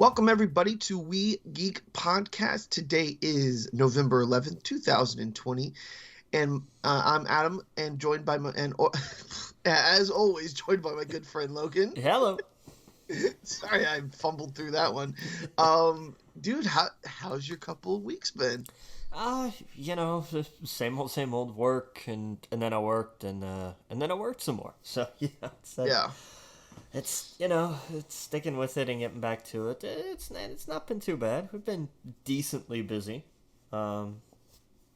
Welcome, everybody, to We Geek Podcast. Today is November 11th, 2020, and I'm Adam, and joined by as always, joined by my good friend Logan. Hello. Sorry, I fumbled through that one. Dude, how's your couple of weeks been? Same old work, and then I worked, and then I worked some more. So Yeah. It's sticking with it and getting back to it. It's not been too bad. We've been decently busy. Having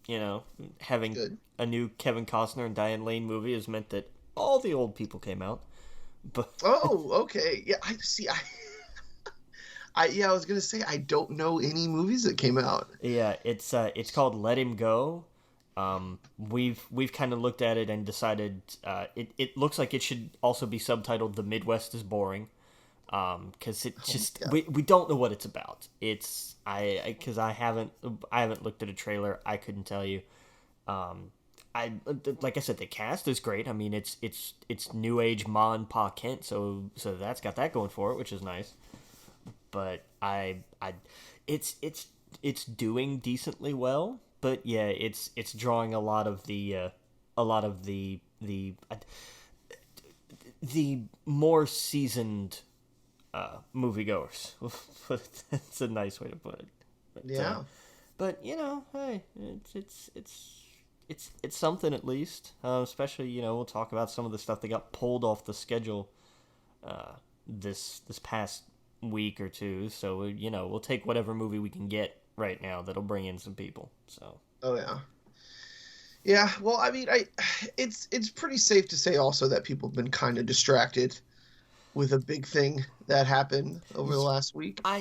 Good. a new Kevin Costner and Diane Lane movie has meant that all the old people came out. But Oh, okay. Yeah, I see. I was gonna say I don't know any movies that came out. yeah, it's called Let Him Go. We've kind of looked at it and decided it looks like it should also be subtitled "The Midwest is Boring," because we don't know what it's about. Because I haven't looked at a trailer. I couldn't tell you. I like I said, the cast is great. I mean, it's new age Ma and Pa Kent, so that's got that going for it, which is nice. But it's doing decently well. But yeah, it's drawing a lot of the more seasoned moviegoers. That's a nice way to put it. But hey, it's something at least. Especially we'll talk about some of the stuff that got pulled off the schedule this past week or two. So we'll take whatever movie we can get right now that'll bring in some people. So. Oh yeah. Well, I mean, it's pretty safe to say also that people have been kind of distracted with a big thing that happened over the last week. A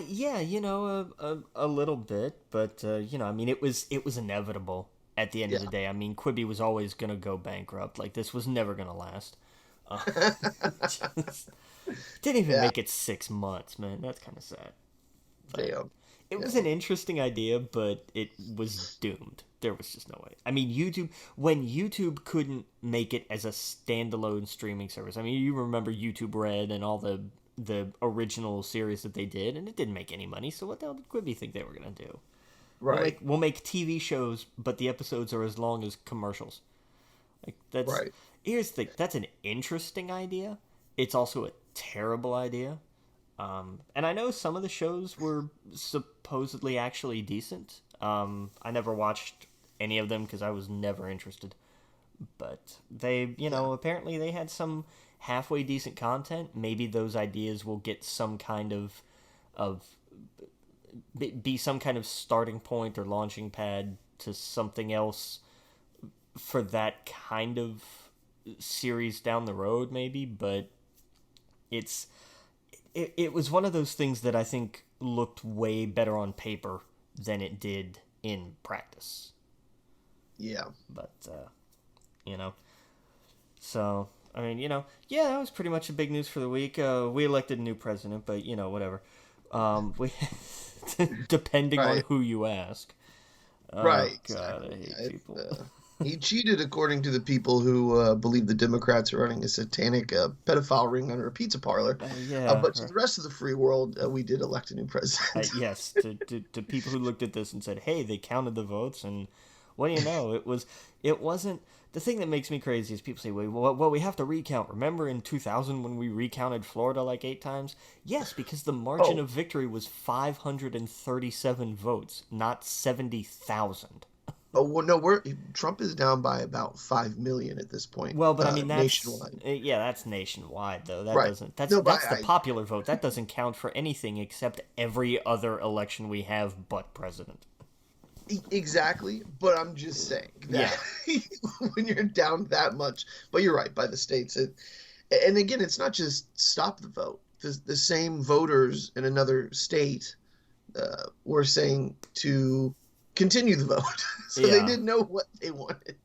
little bit, but I mean, it was inevitable at the end of the day. I mean, Quibi was always gonna go bankrupt. Like, this was never gonna last. Didn't even make it 6 months, man. That's kind of sad. Damn. It was an interesting idea, but it was doomed. There was just no way. I mean, when YouTube couldn't make it as a standalone streaming service. I mean, you remember YouTube Red and all the original series that they did, and it didn't make any money. So what the hell did Quibi think they were going to do? Right. We'll make TV shows, but the episodes are as long as commercials. Like, that's right. Here's the thing. That's an interesting idea. It's also a terrible idea. And I know some of the shows were supposedly actually decent. I never watched any of them because I was never interested. But they, apparently they had some halfway decent content. Maybe those ideas will get some kind of be some kind of starting point or launching pad to something else for that kind of series down the road, maybe. But it was one of those things that I think looked way better on paper than it did in practice. Yeah. But, so, I mean, that was pretty much the big news for the week. We elected a new president, but, whatever. We depending on who you ask. Right. God, I hate people. He cheated, according to the people who believe the Democrats are running a satanic pedophile ring under a pizza parlor. But to the rest of the free world, we did elect a new president. Yes, to people who looked at this and said, "Hey, they counted the votes," and what do you know? It wasn't. The thing that makes me crazy is people say, "Well, we have to recount." Remember in 2000 when we recounted Florida like 8 times? Yes, because the margin of victory was 537 votes, not 70,000. Oh, well, no, Trump is down by about 5 million at this point. Well, but I mean, that's nationwide. Yeah, that's nationwide though. That right. doesn't. That's the popular vote. That doesn't count for anything except every other election we have but president. Exactly, but I'm just saying that when you're down that much, but you're right, by the states. And again, it's not just stop the vote. The same voters in another state were saying to continue the vote, so they didn't know what they wanted.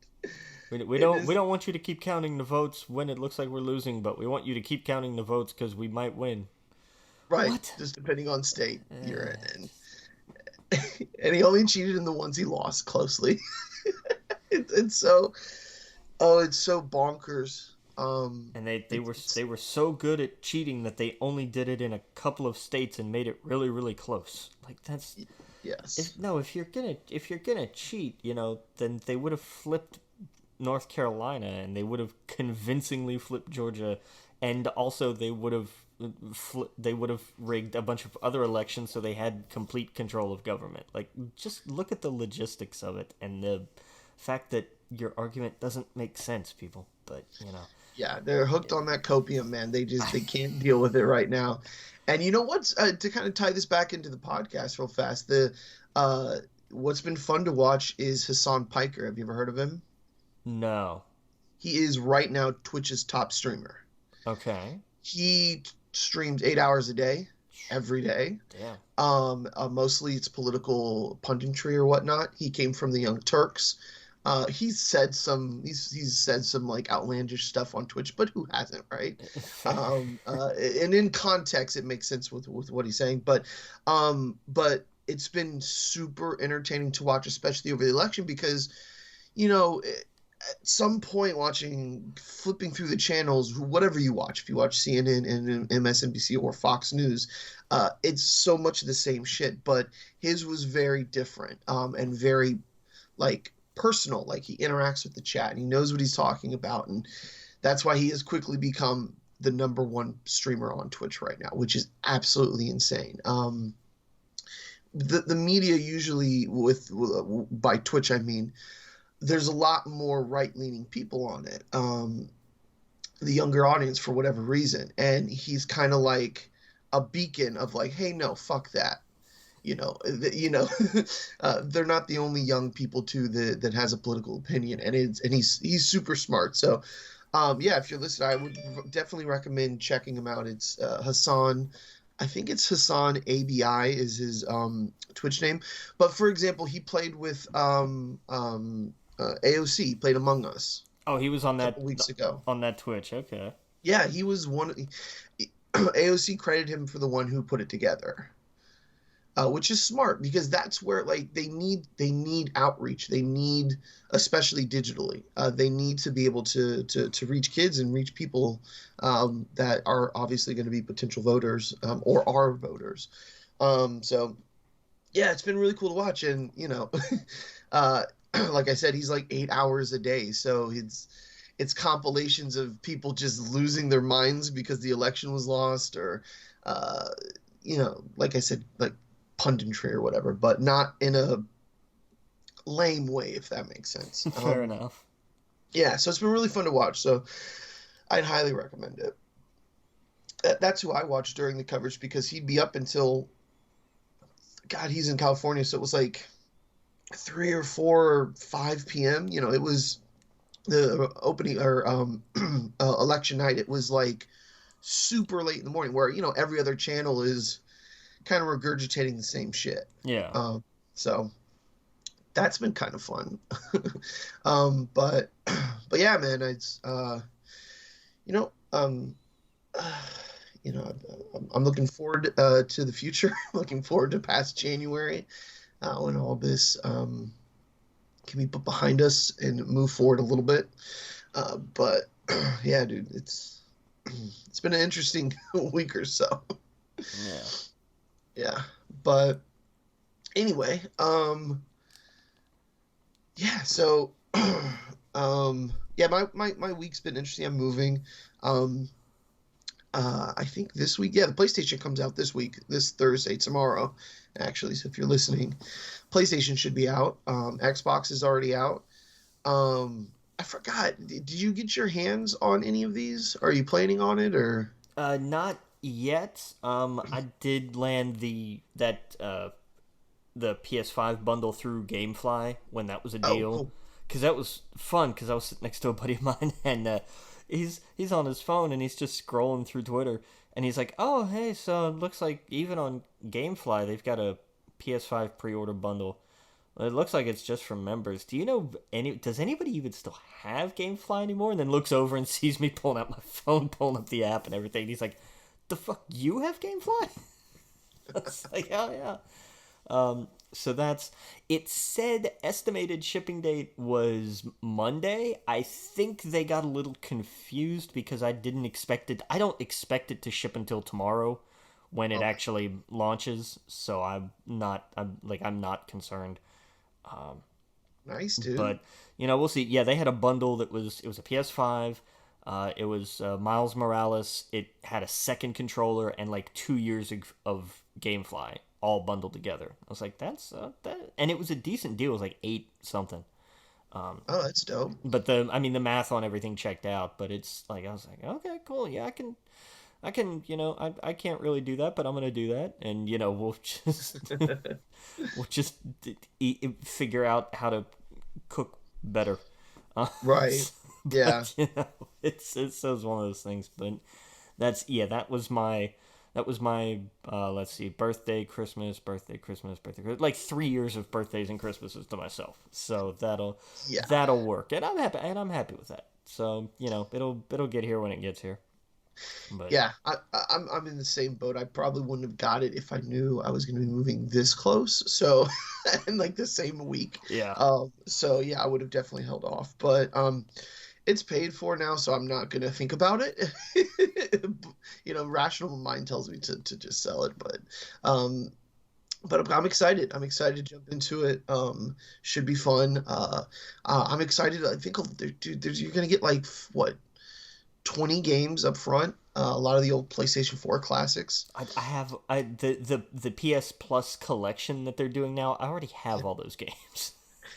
We don't want you to keep counting the votes when it looks like we're losing, but we want you to keep counting the votes because we might win. Right, just depending on state you're in. And he only cheated in the ones he lost closely. It's so bonkers And they were so good at cheating that they only did it in a couple of states and made it really really close. Like that's Yes. if you're gonna cheat, then they would have flipped North Carolina and they would have convincingly flipped Georgia, and also they would have rigged a bunch of other elections so they had complete control of government. Like, just look at the logistics of it and the fact that your argument doesn't make sense, people. But Yeah, they're hooked on that copium, man. They can't deal with it right now. And you know what's to kind of tie this back into the podcast real fast. What's been fun to watch is Hassan Piker. Have you ever heard of him? No. He is right now Twitch's top streamer. Okay. He streams 8 hours a day, every day. Yeah. Mostly it's political punditry or whatnot. He came from the Young Turks. He's said some like outlandish stuff on Twitch, but who hasn't, right? And in context, it makes sense with what he's saying. But it's been super entertaining to watch, especially over the election, because at some point flipping through the channels, whatever you watch, if you watch CNN and MSNBC or Fox News, it's so much of the same shit, but his was very different, and very like personal. Like, he interacts with the chat and he knows what he's talking about, and that's why he has quickly become the #1 streamer on Twitch right now, which is absolutely insane. The media usually by Twitch, I mean, there's a lot more right-leaning people on it, the younger audience, for whatever reason, and he's kind of like a beacon of like, hey, no, fuck that. They're not the only young people too that has a political opinion, and he's super smart. So, if you're listening, I would definitely recommend checking him out. It's Hassan. I think it's Hassan ABI is his Twitch name. But for example, he played with AOC. He played Among Us. Oh, he was on that a couple weeks ago on that Twitch. Okay. Yeah, he was one. AOC credited him for the one who put it together. Which is smart, because that's where like they need outreach. They need, especially digitally, they need to be able to reach kids and reach people that are obviously going to be potential voters, or are voters. So yeah, it's been really cool to watch, and like I said, he's like 8 hours a day, so it's compilations of people just losing their minds because the election was lost, or like I said, like punditry or whatever, but not in a lame way, if that makes sense. Fair enough. Yeah, so it's been really fun to watch, so I'd highly recommend it. That's who I watched during the coverage, because he'd be up until, God, he's in California, so it was like 3 or 4 or 5 p.m. It was the opening or election night. It was like super late in the morning, where every other channel is kind of regurgitating the same shit. Yeah. So that's been kind of fun. But yeah, man, it's I'm looking forward to the future. Looking forward to past January, when all this can be put behind us and move forward a little bit. But yeah, dude, it's been an interesting week or so. Yeah. Yeah, but anyway, so my week's been interesting. I'm moving. I think this week, the PlayStation comes out this week, this Thursday, tomorrow, actually. So if you're listening, PlayStation should be out. Xbox is already out. I forgot. Did you get your hands on any of these? Are you planning on it, or? Not yet. I did land the PS5 bundle through GameFly when that was a deal, because that was fun. Because I was sitting next to a buddy of mine, and he's on his phone and he's just scrolling through Twitter, and he's like, "Oh, hey, so it looks like even on GameFly they've got a PS5 pre-order bundle. It looks like it's just for members. Do you know does anybody even still have GameFly anymore?" And then looks over and sees me pulling out my phone, pulling up the app and everything. And he's like, "The fuck, you have GameFly?" I was like, "Oh yeah." So it said estimated shipping date was Monday. I think they got a little confused because I didn't expect it. I don't expect it to ship until tomorrow when it Okay. actually launches. So I'm not concerned. Nice, dude. But we'll see. Yeah, they had a bundle it was a PS5. It was Miles Morales. It had a second controller and like 2 years of GameFly all bundled together. I was like, that's that, and it was a decent deal. It was like 8 something. Oh, that's dope. But the math on everything checked out. But it's like I was like, okay, cool. Yeah, I can. I can't really do that, but I'm gonna do that, and we'll just we'll just figure out how to cook better. Uh, Right. Yeah. but it's one of those things. But that was my let's see, birthday, Christmas, like 3 years of birthdays and Christmases to myself. So Yeah. that'll work, and I'm happy with that. So it'll get here when it gets here. But Yeah, I'm in the same boat. I probably wouldn't have got it if I knew I was going to be moving this close. So, in like the same week. yeah, So yeah, I would have definitely held off. But it's paid for now, so I'm not going to think about it. Rational mind tells me to just sell it, but I'm excited. I'm excited to jump into it. Should be fun. I'm excited. I think, dude, you're gonna get like what 20 games up front. A lot of the old PlayStation 4 classics. I have the PS Plus collection that they're doing now. I already have all those games.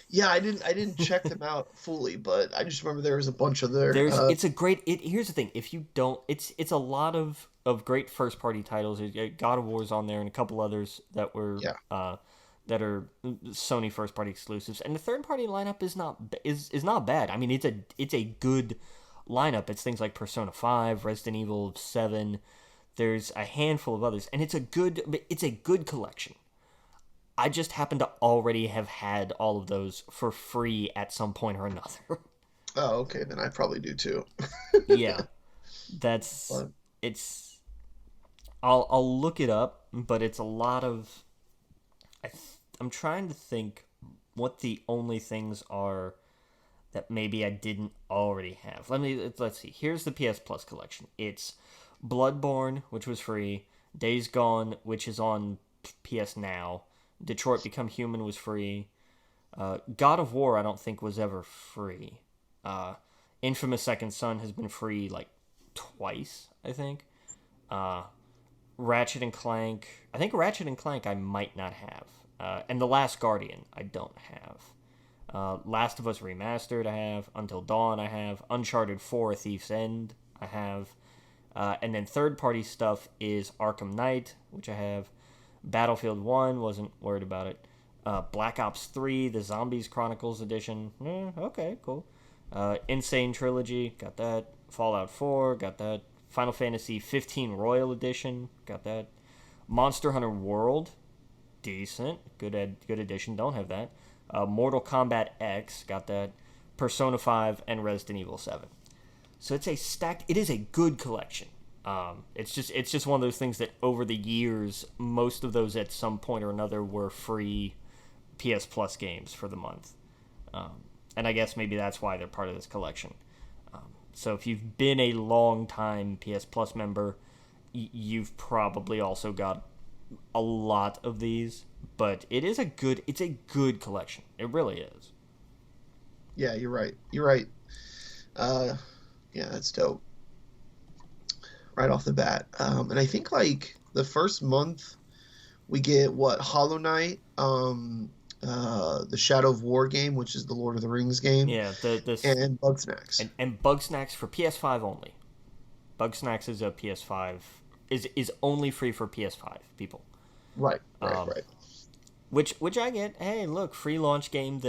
Yeah, I didn't check them out fully, but I just remember there was a bunch of their. It's a great. Here's the thing: if you don't, it's a lot of great first party titles. God of War's on there, and a couple others that were Yeah. that are Sony first party exclusives. And the third party lineup is not bad. I mean, it's a good lineup. It's things like Persona 5, Resident Evil 7. There's a handful of others, and it's a good collection. I just happen to already have had all of those for free at some point or another. Oh, okay, then I probably do too. Yeah, that's But, it's. I'll look it up, but it's a lot of. I'm trying to think what the only things are that maybe I didn't already have. Let's see. Here's the PS Plus collection. It's Bloodborne, which was free. Days Gone, which is on PS Now. Detroit Become Human was free. God of War, I don't think was ever free. Infamous Second Son has been free like twice, I think. Ratchet and Clank. I think Ratchet and Clank I might not have. And The Last Guardian I don't have. Last of Us Remastered I have. Until Dawn I have. Uncharted 4 A Thief's End I have. And then third party stuff is Arkham Knight, which I have. Battlefield 1, wasn't worried about it. Black Ops 3, the Zombies Chronicles Edition. Okay, cool. Insane Trilogy, got that. Fallout 4, got that. Final Fantasy 15 Royal Edition, got that. Monster Hunter World, decent. Good edition, don't have that. Mortal Kombat X, got that. Persona 5, and Resident Evil 7. So it is a good collection. It's just one of those things that over the years, most of those at some point or another were free PS Plus games for the month. And I guess maybe that's why they're part of this collection. So if you've been a long time PS Plus member, you've probably also got a lot of these. But it's a good collection. It really is. yeah, you're right. You're right. Yeah, that's dope. Right off the bat. And I think like the first month we get what Hollow Knight, the Shadow of War game, which is the Lord of the Rings game, Yeah, and Bugsnax. and Bugsnax for PS5 only. Bugsnax is a PS5 is only free for PS5 people. Right, Um, right. Which I get. Hey, look, free launch game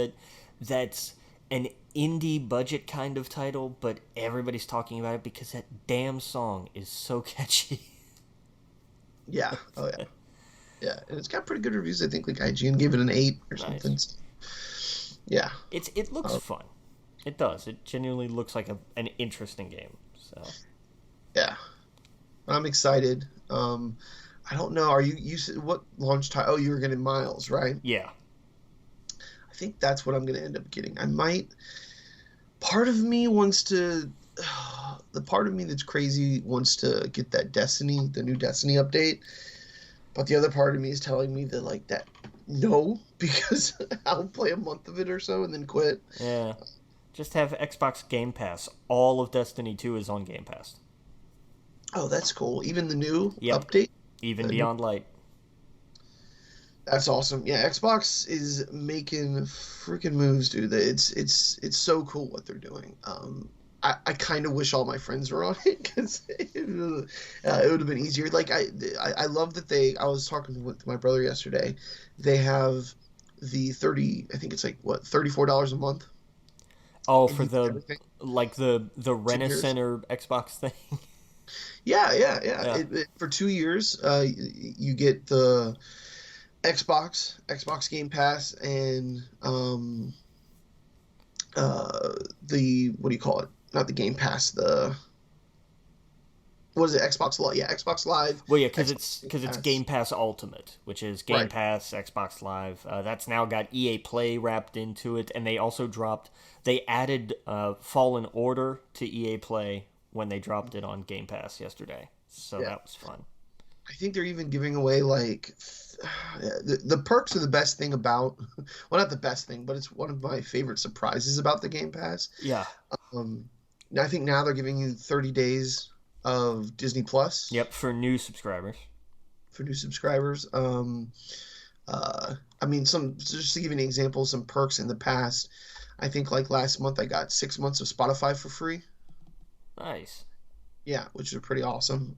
that's an indie budget kind of title, but everybody's talking about it because that damn song is so catchy. Yeah. Oh yeah. Yeah, and it's got pretty good reviews. I think like IGN gave it an 8 or Nice. something. Yeah. It looks fun. It does. It genuinely looks like an interesting game. So Yeah. I'm excited. I don't know. Are you said what launch time? Oh, you were getting Miles, right? Yeah. I think that's what I'm going to end up getting. I might. Part of me wants to. The part of me that's crazy wants to get that Destiny, the new Destiny update. But the other part of me is telling me that, like, that no, because I'll play a month of it or so and then quit. Yeah. Just have Xbox Game Pass. All of Destiny 2 is on Game Pass. Oh, that's cool. Even the new Yep. update. Even Beyond Light. That's awesome. Yeah, Xbox is making freaking moves, dude. It's so cool what they're doing. I kind of wish all my friends were on it because it would have been easier. Like I love that I was talking with my brother yesterday. They have the 30. I think it's like what $34 a month. Oh, And for you get the everything. like the 2 years. Rent-A-Center Xbox thing. Yeah. Yeah. For 2 years, you get the Xbox Game Pass, and the what do you call it? Not the Game Pass. The what is it? Xbox Live. Yeah, Xbox Live. Well, yeah, Xbox because it's Pass. Game Pass Ultimate, which is Game Right. Pass, Xbox Live. That's now got EA Play wrapped into it, and they also they added Fallen Order to EA Play when they dropped it on Game Pass yesterday. So Yeah. that was fun. I think they're even giving away like the perks are the best thing about. Well, not the best thing, but it's one of my favorite surprises about the Game Pass. Yeah. Um, I think now they're giving you 30 days of Disney Plus. Yep, for new subscribers. For new subscribers. I mean, just to give you an example, some perks in the past. I think like last month I got 6 months of Spotify for free. Nice. Yeah, which is pretty awesome.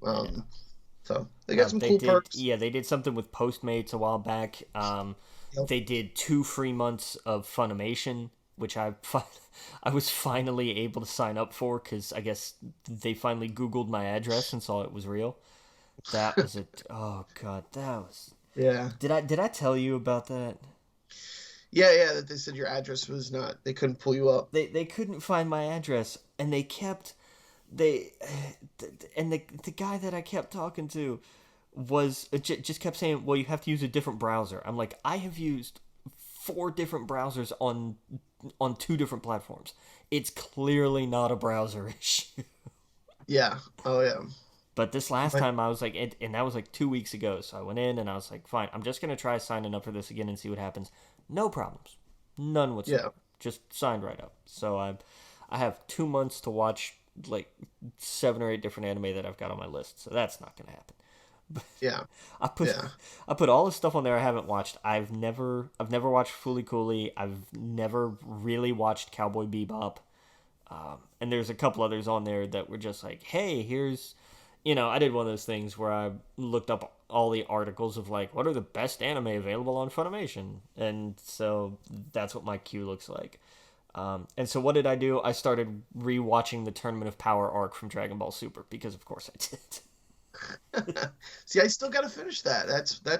So they Yeah, got some cool perks. Yeah, they did something with Postmates a while back. Yep. They did 2 free months of Funimation, which I was finally able to sign up for because I guess they finally Googled my address and saw it was real. That was it. Oh god, that was. Yeah. Did I tell you about that? Yeah. That they said your address was not. They couldn't pull you up. They couldn't find my address, and they and the guy that I kept talking to just kept saying, well, you have to use a different browser. I'm like, I have used 4 different browsers on 2 different platforms. It's clearly not a browser issue. Yeah. Oh yeah. But this last time I was like, and that was like 2 weeks ago. So I went in and I was like, fine, I'm just going to try signing up for this again and see what happens. No problems. None whatsoever. Yeah. Just signed right up. So I have 2 months to watch like 7 or 8 different anime that I've got on my list. So that's not going to happen. Yeah. I put all the stuff on there I haven't watched. I've never watched Fooly Cooly. I've never really watched Cowboy Bebop. And there's a couple others on there that were just like, hey, here's, I did one of those things where I looked up all the articles of like, what are the best anime available on Funimation? And so that's what my queue looks like. And so what did I do? I started rewatching the Tournament of Power arc from Dragon Ball Super because of course I did. See, I still got to finish that.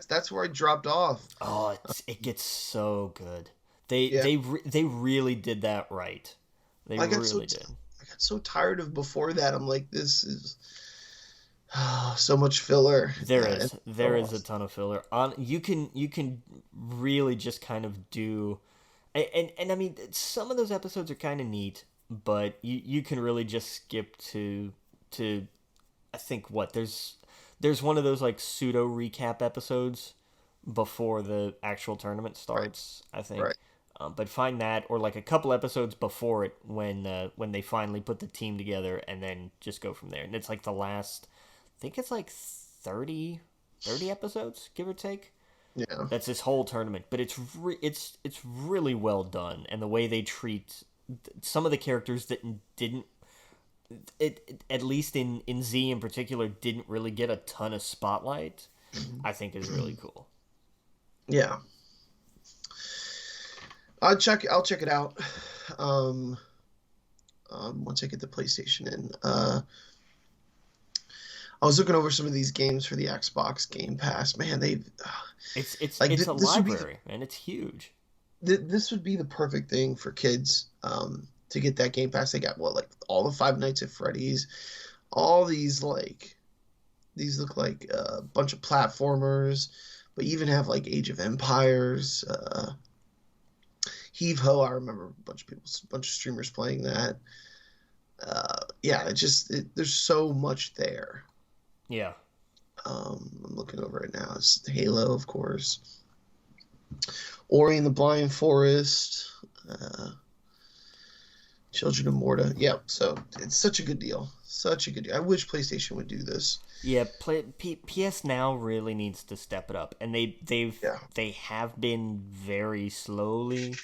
That's where I dropped off. Oh, it gets so good. They really did that right. They really did. I got so tired of before that. I'm like, this is so much filler. There is a ton of filler. You can really just kind of do, and I mean some of those episodes are kind of neat, but you can really just skip to I think there's one of those like pseudo recap episodes before the actual tournament starts. Right. I think. Right. But find that, or like a couple episodes before it, when they finally put the team together, and then just go from there. And it's like the last, I think it's like 30 episodes, give or take. Yeah. That's this whole tournament, but it's really well done, and the way they treat some of the characters that didn't, at least in Z in particular, didn't really get a ton of spotlight, I think is really cool. Yeah. I'll check it out. Once I get the PlayStation in. I was looking over some of these games for the Xbox Game Pass. Man, it's like, a library, and it's huge. This would be the perfect thing for kids to get that Game Pass. They got like all the Five Nights at Freddy's, all these like These look like a bunch of platformers, but even have like Age of Empires, Heave Ho. I remember a bunch of streamers playing that. Yeah, there's so much there. Yeah. I'm looking over it now. It's Halo, of course. Ori and the Blind Forest. Children of Morta. Yep. So it's such a good deal. Such a good deal. I wish PlayStation would do this. Yeah, PS Now really needs to step it up, and they have been very slowly,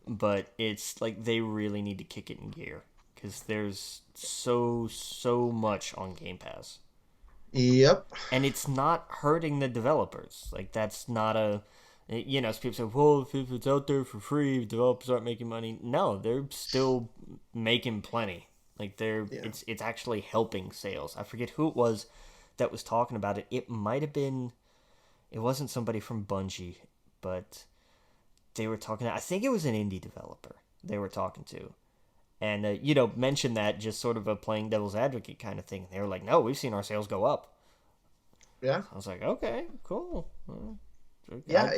but it's like they really need to kick it in gear because there's so much on Game Pass. Yep. And it's not hurting the developers. Like that's not a, people say, well, if it's out there for free, developers aren't making money. No, they're still making plenty. Like it's actually helping sales. I forget who it was that was talking about it. It might have been, it wasn't somebody from Bungie, but they were talking. I think it was an indie developer they were talking to, and mentioned that just sort of a playing devil's advocate kind of thing. They were like, "No, we've seen our sales go up." Yeah, I was like, "Okay, cool." Yeah,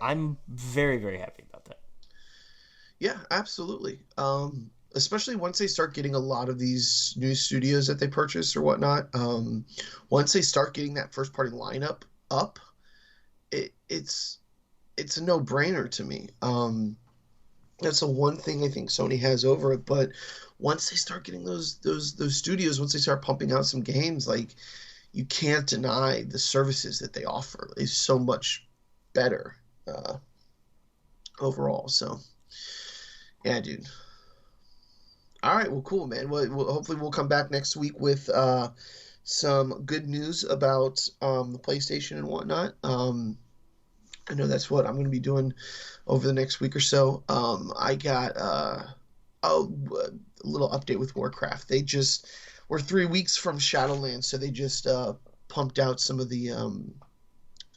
I'm very very happy about that. Yeah, absolutely. Especially once they start getting a lot of these new studios that they purchase or whatnot. Once they start getting that first party lineup up, it's a no brainer to me. That's the one thing I think Sony has over it. But once they start getting those studios, once they start pumping out some games, like you can't deny the services that they offer is so much better overall. So yeah, dude. All right, well, cool, man. Hopefully we'll come back next week with some good news about the PlayStation and whatnot. I know that's what I'm going to be doing over the next week or so. I got a little update with Warcraft. We're 3 weeks from Shadowlands, so they just pumped out some of the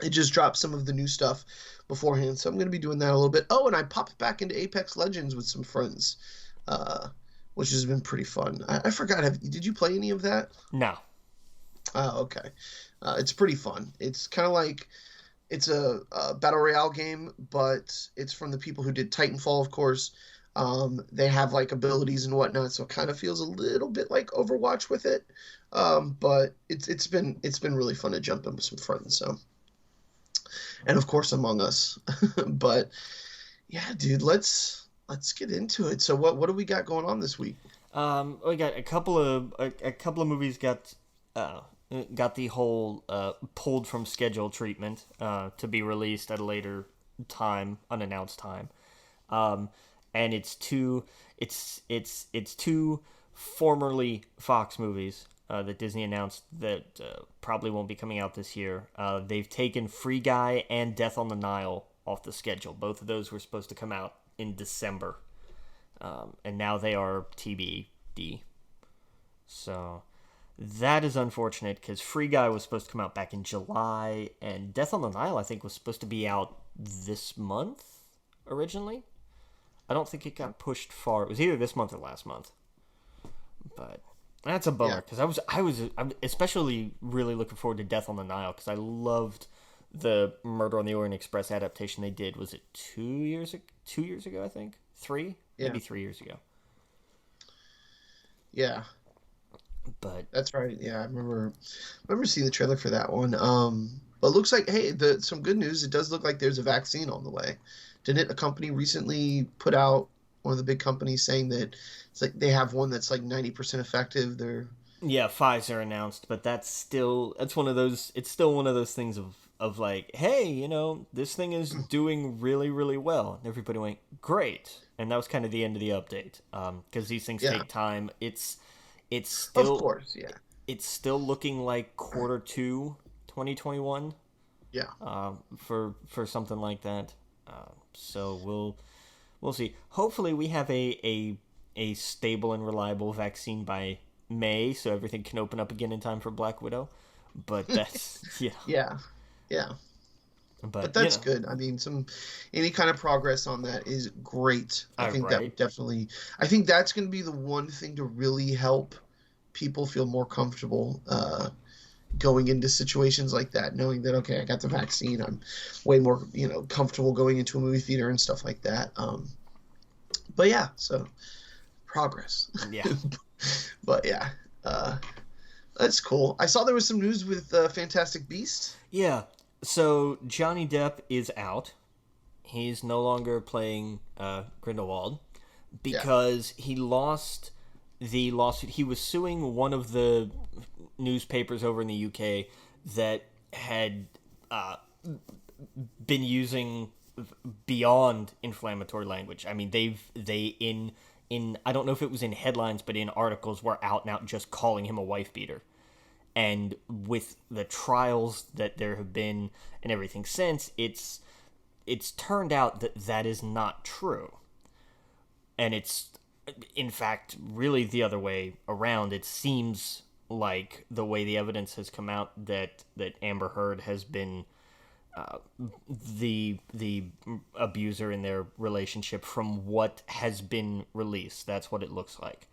they just dropped some of the new stuff beforehand. So I'm going to be doing that a little bit. Oh, and I popped back into Apex Legends with some friends, which has been pretty fun. I forgot. Did you play any of that? No. Oh, okay. It's pretty fun. It's kind of like it's a battle royale game, but it's from the people who did Titanfall, of course. They have like abilities and whatnot, so it kind of feels a little bit like Overwatch with it. But it's been really fun to jump in with some friends. So, and of course Among Us. But yeah, dude, let's get into it. So what do we got going on this week? We got a couple of movies got the whole pulled from schedule treatment to be released at a later time, unannounced time. And it's two formerly Fox movies that Disney announced that probably won't be coming out this year. They've taken Free Guy and Death on the Nile off the schedule. Both of those were supposed to come out in December, and now they are TBD. So that is unfortunate because Free Guy was supposed to come out back in July, and Death on the Nile I think was supposed to be out this month originally. I don't think it got pushed far. It was either this month or last month. But that's a bummer because I'm especially really looking forward to Death on the Nile because I loved the Murder on the Orient Express adaptation they did. Was it 2 years ago? I think 3, maybe 3 years ago. Yeah, but that's right. Yeah, I remember seeing the trailer for that one. But it looks like some good news. It does look like there's a vaccine on the way. Didn't a company recently put out, one of the big companies, saying that it's like they have one that's like 90% effective? Yeah, Pfizer announced, but it's still one of those things of like, hey, this thing is doing really, really well. And everybody went, great. And that was kind of the end of the update. Because these things take time. It's still, of course, yeah. It's still looking like quarter 2, 2021. Yeah. For something like that. So we'll see. Hopefully we have a stable and reliable vaccine by May, so everything can open up again in time for Black Widow. But that's yeah. But that's good. I mean, any kind of progress on that is great. I think that definitely. I think that's going to be the one thing to really help people feel more comfortable going into situations like that, knowing that, okay, I got the vaccine, I'm way more, comfortable going into a movie theater and stuff like that. But yeah, so progress. Yeah. But yeah, that's cool. I saw there was some news with Fantastic Beasts. Yeah. So Johnny Depp is out. He's no longer playing Grindelwald because he lost the lawsuit. He was suing one of the newspapers over in the UK that had been using beyond inflammatory language. I mean, they in I don't know if it was in headlines, but in articles were out and out just calling him a wife beater. And with the trials that there have been and everything since, it's turned out that that is not true. And it's, in fact, really the other way around. It seems like the way the evidence has come out that Amber Heard has been the abuser in their relationship from what has been released. That's what it looks like.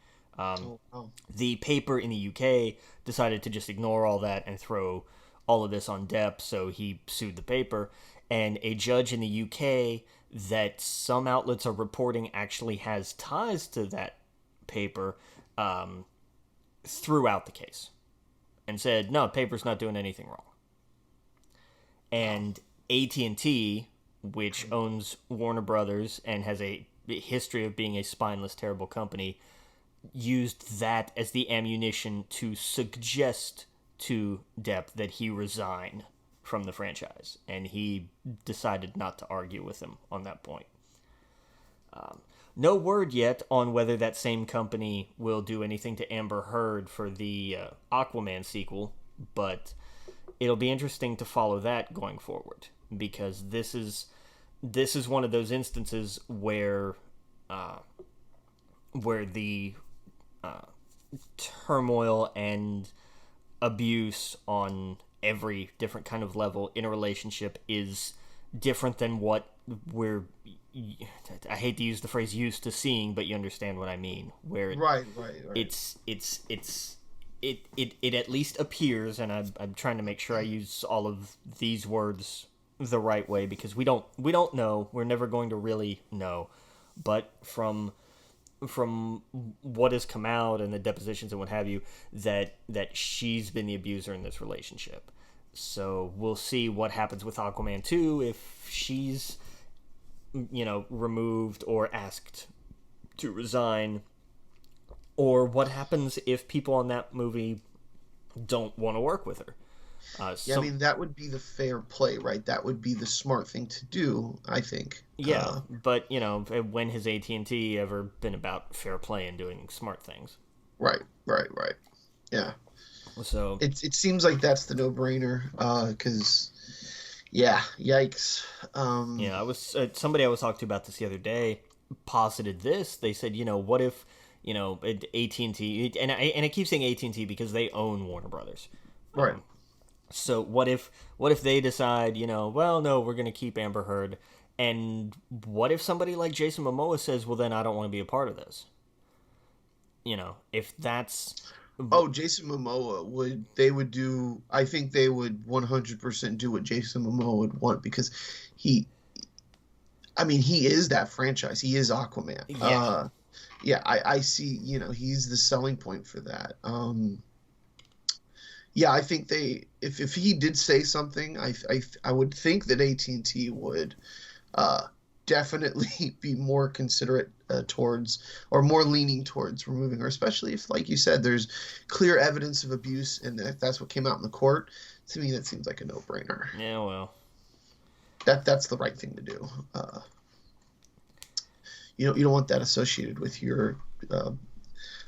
The paper in the UK decided to just ignore all that and throw all of this on Depp, so he sued the paper. And a judge in the UK that some outlets are reporting actually has ties to that paper threw out the case and said, no, paper's not doing anything wrong. And AT&T, which owns Warner Brothers and has a history of being a spineless, terrible company, used that as the ammunition to suggest to Depp that he resign from the franchise, and he decided not to argue with him on that point. No word yet on whether that same company will do anything to Amber Heard for the Aquaman sequel, but it'll be interesting to follow that going forward, because this is one of those instances where the turmoil and abuse on every different kind of level in a relationship is different than what we're, I hate to use the phrase used to seeing, but you understand what I mean, where Right. it at least appears, and I'm trying to make sure I use all of these words the right way, because we don't know, we're never going to really know, but from what has come out and the depositions and what have you, that she's been the abuser in this relationship. So we'll see what happens with Aquaman 2, if she's, removed or asked to resign, or what happens if people on that movie don't want to work with her. I mean, that would be the fair play, right? That would be the smart thing to do, I think. Yeah, but, when has AT&T ever been about fair play and doing smart things? Right. Yeah. So it seems like that's the no-brainer, because, yeah, yikes. Yeah, I was somebody I was talking to about this the other day posited this. They said, what if, AT&T, and I keep saying AT&T because they own Warner Brothers. Right. So what if they decide, well, no, we're going to keep Amber Heard, and what if somebody like Jason Momoa says, well, then I don't want to be a part of this? If that's... Oh, Jason Momoa I think they would 100% do what Jason Momoa would want, because he is that franchise. He is Aquaman. Yeah. I see, he's the selling point for that. Yeah, I think if he did say something, I would think that AT&T would definitely be more considerate towards, or more leaning towards, removing her, especially if, like you said, there's clear evidence of abuse, and if that's what came out in the court, to me that seems like a no-brainer. Yeah, well, that's the right thing to do. You don't want that associated with your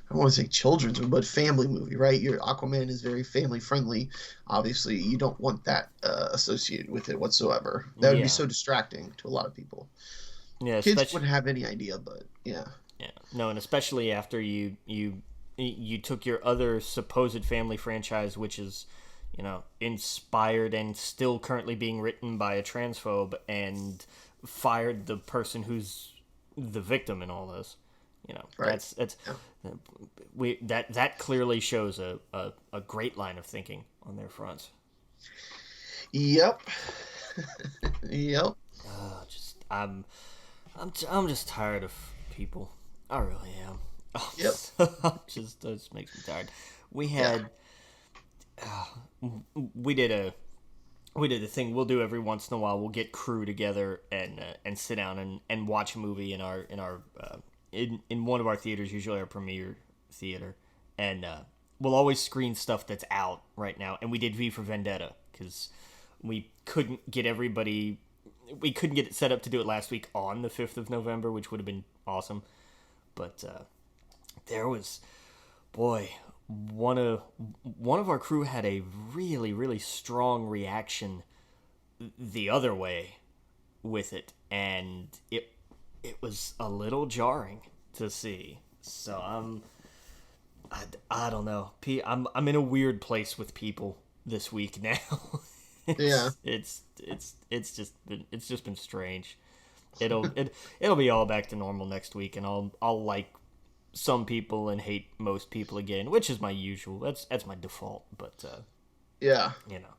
I don't want to say children's, but family movie, right? Your Aquaman is very family friendly. Obviously, you don't want that associated with it whatsoever. That would be so distracting to a lot of people. Yeah, kids wouldn't have any idea, but yeah. Yeah, no, and especially after you took your other supposed family franchise, which is, inspired and still currently being written by a transphobe, and fired the person who's the victim in all this. You know, Right. that's that clearly shows a great line of thinking on their fronts. Yep. Yep. Just I'm just tired of people. I really am. Yep. Just makes me tired. We Yeah. had we did a thing we'll do every once in a while. We'll get crew together and sit down and watch a movie in our in one of our theaters, usually our premiere theater, and we'll always screen stuff that's out right now. And we did V for Vendetta because we couldn't get it set up to do it last week on the 5th of November, which would have been awesome. But there was, boy, one of our crew had a really, really strong reaction the other way with it, and it was a little jarring to see. So I don't know. I'm in a weird place with people this week now. It's just been strange. It'll be all back to normal next week, and I'll like some people and hate most people again, which is my usual. That's my default. But Yeah. you know,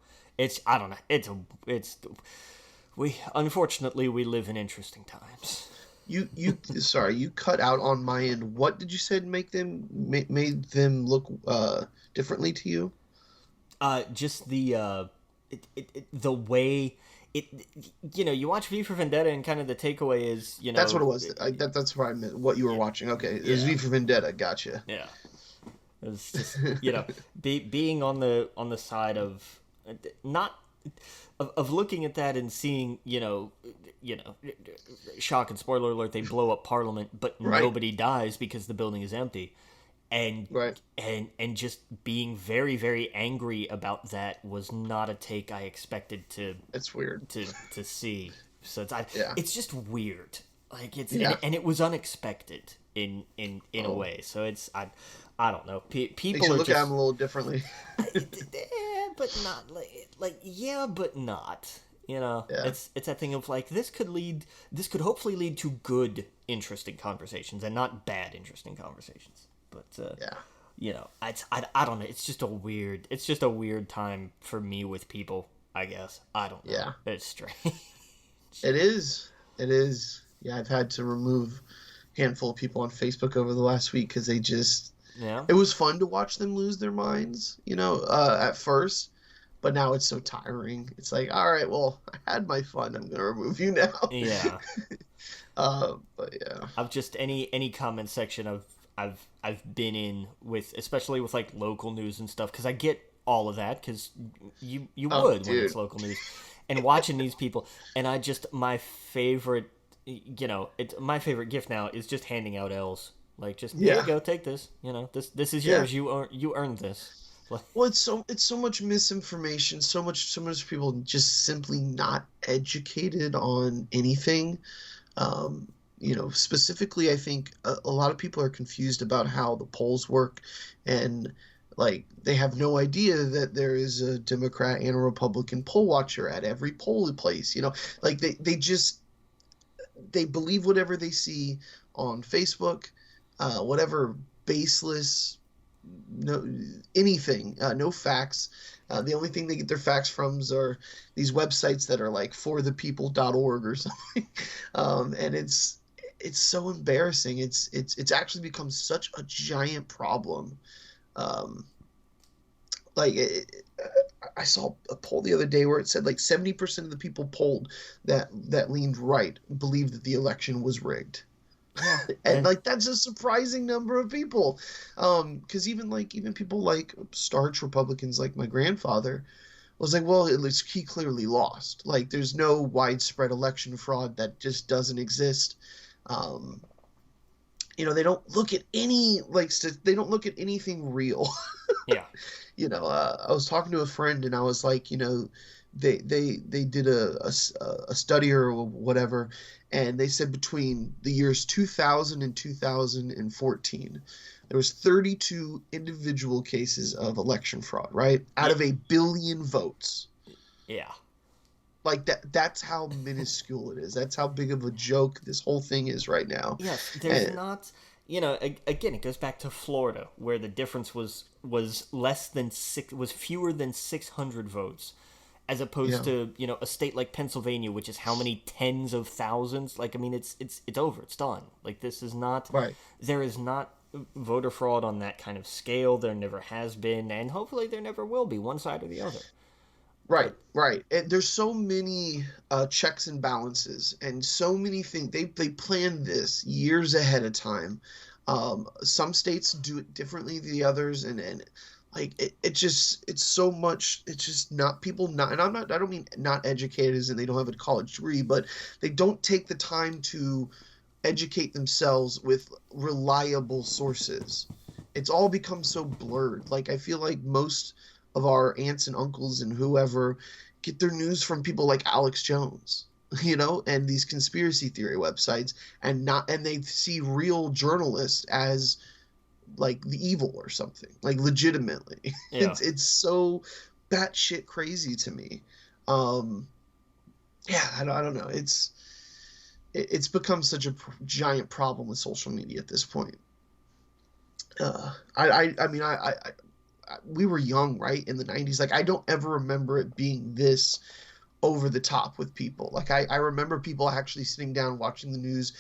I don't know. We unfortunately we live in interesting times. You sorry, you cut out on my end. What did you say made them look differently to you? Just the way you watch V for Vendetta and kind of the takeaway is, That's what it was. That's what I meant. What you were watching. Okay, it was V for Vendetta. Gotcha. Yeah. It was just being on the side of not of looking at that and seeing shock and spoiler alert, they blow up Parliament, but nobody dies because the building is empty. And and just being very, very angry about that was not a take I expected to. It's weird to see. So it's just weird. Like and it was unexpected in a way. So it's I don't know. People makes you look just, at them a little differently. But not but not. It's that thing of like this could hopefully lead to good, interesting conversations and not bad, interesting conversations. But I don't know. It's just a weird time for me with people, I guess. I don't know. Yeah. It's strange. It is. Yeah, I've had to remove a handful of people on Facebook over the last week because they just. Yeah. It was fun to watch them lose their minds, at first, but now it's so tiring. It's like, all right, well, I had my fun. I'm gonna remove you now. Yeah. But yeah. I've just any comment section I've been in with, especially with like local news and stuff, because I get all of that because you would when it's local news, and watching these people, and my favorite gift now is just handing out L's. Like, just here you go, take this. This is yours. You earned this. Well, it's so much misinformation. So much people just simply not educated on anything. Specifically, I think a lot of people are confused about how the polls work, and like they have no idea that there is a Democrat and a Republican poll watcher at every polling place. Like they believe whatever they see on Facebook. Whatever baseless, anything, no facts. The only thing they get their facts from are these websites that are like forthepeople.org or something. And it's so embarrassing. It's actually become such a giant problem. I saw a poll the other day where it said like 70% of the people polled that leaned right believed that the election was rigged. Yeah, and like that's a surprising number of people, because even people like staunch Republicans like my grandfather was like, well, he clearly lost. Like, there's no widespread election fraud, that just doesn't exist. They don't look at they don't look at anything real. Yeah. I was talking to a friend and I was like, they did a study or whatever, and they said between the years 2000 and 2014 there was 32 individual cases of election fraud, right, out of 1 billion votes. Yeah. Like that's how minuscule it is. That's how big of a joke this whole thing is right now. Yes, there's not again, it goes back to Florida, where the difference was fewer than 600 votes, as opposed to a state like Pennsylvania, which is how many tens of thousands. Like, I mean, it's over, it's done. Like, this is not Right. There is not voter fraud on that kind of scale. There never has been, and hopefully there never will be, one side or the other. Right, right. And there's so many checks and balances, and so many things. They planned this years ahead of time. Some states do it differently than the others, and like it's so much. It's just not people not, and I don't mean not educated as in they don't have a college degree, but they don't take the time to educate themselves with reliable sources. It's all become so blurred. Like, I feel like most of our aunts and uncles and whoever get their news from people like Alex Jones, and these conspiracy theory websites, and they see real journalists as like the evil or something, like legitimately. Yeah. It's so batshit crazy to me. Yeah, I don't know. It's become such a giant problem with social media at this point. I mean, we were young, right, in the 90s. Like, I don't ever remember it being this over the top with people. Like, I remember people actually sitting down watching the news,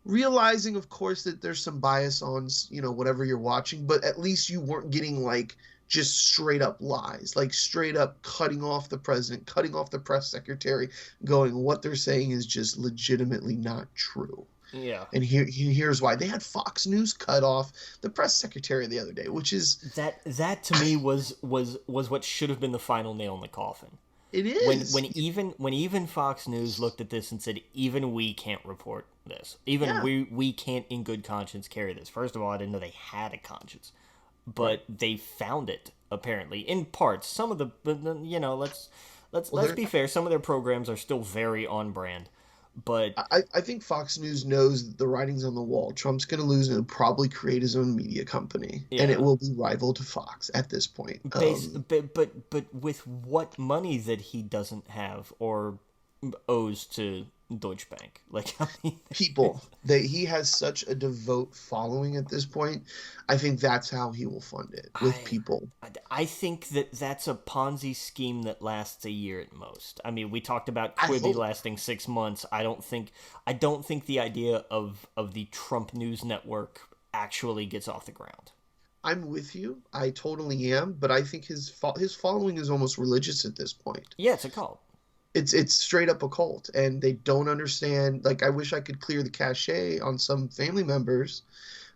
realizing, of course, that there's some bias on, whatever you're watching, but at least you weren't getting, like, just straight up lies, like straight up cutting off the president, cutting off the press secretary, going, what they're saying is just legitimately not true. Yeah. And here's why. They had Fox News cut off the press secretary the other day, which is... That to me was what should have been the final nail in the coffin. It is. When even Fox News looked at this and said, even we can't report this. Even we can't in good conscience carry this. First of all, I didn't know they had a conscience. But they found it, apparently, in parts. Some of the, let's be fair, some of their programs are still very on brand. But I think Fox News knows the writing's on the wall. Trump's going to lose, and he'll probably create his own media company, and it will be rival to Fox at this point. But with what money that he doesn't have or owes to Deutsche Bank, like, I mean, people, he has such a devout following at this point. I think that's how he will fund it, with people. I think that's a Ponzi scheme that lasts a year at most. I mean, we talked about Quibi lasting 6 months. I don't think the idea of the Trump News Network actually gets off the ground. I'm with you. I totally am, but I think his following is almost religious at this point. Yeah, it's a cult. It's straight up a cult, and they don't understand. Like, I wish I could clear the cachet on some family members,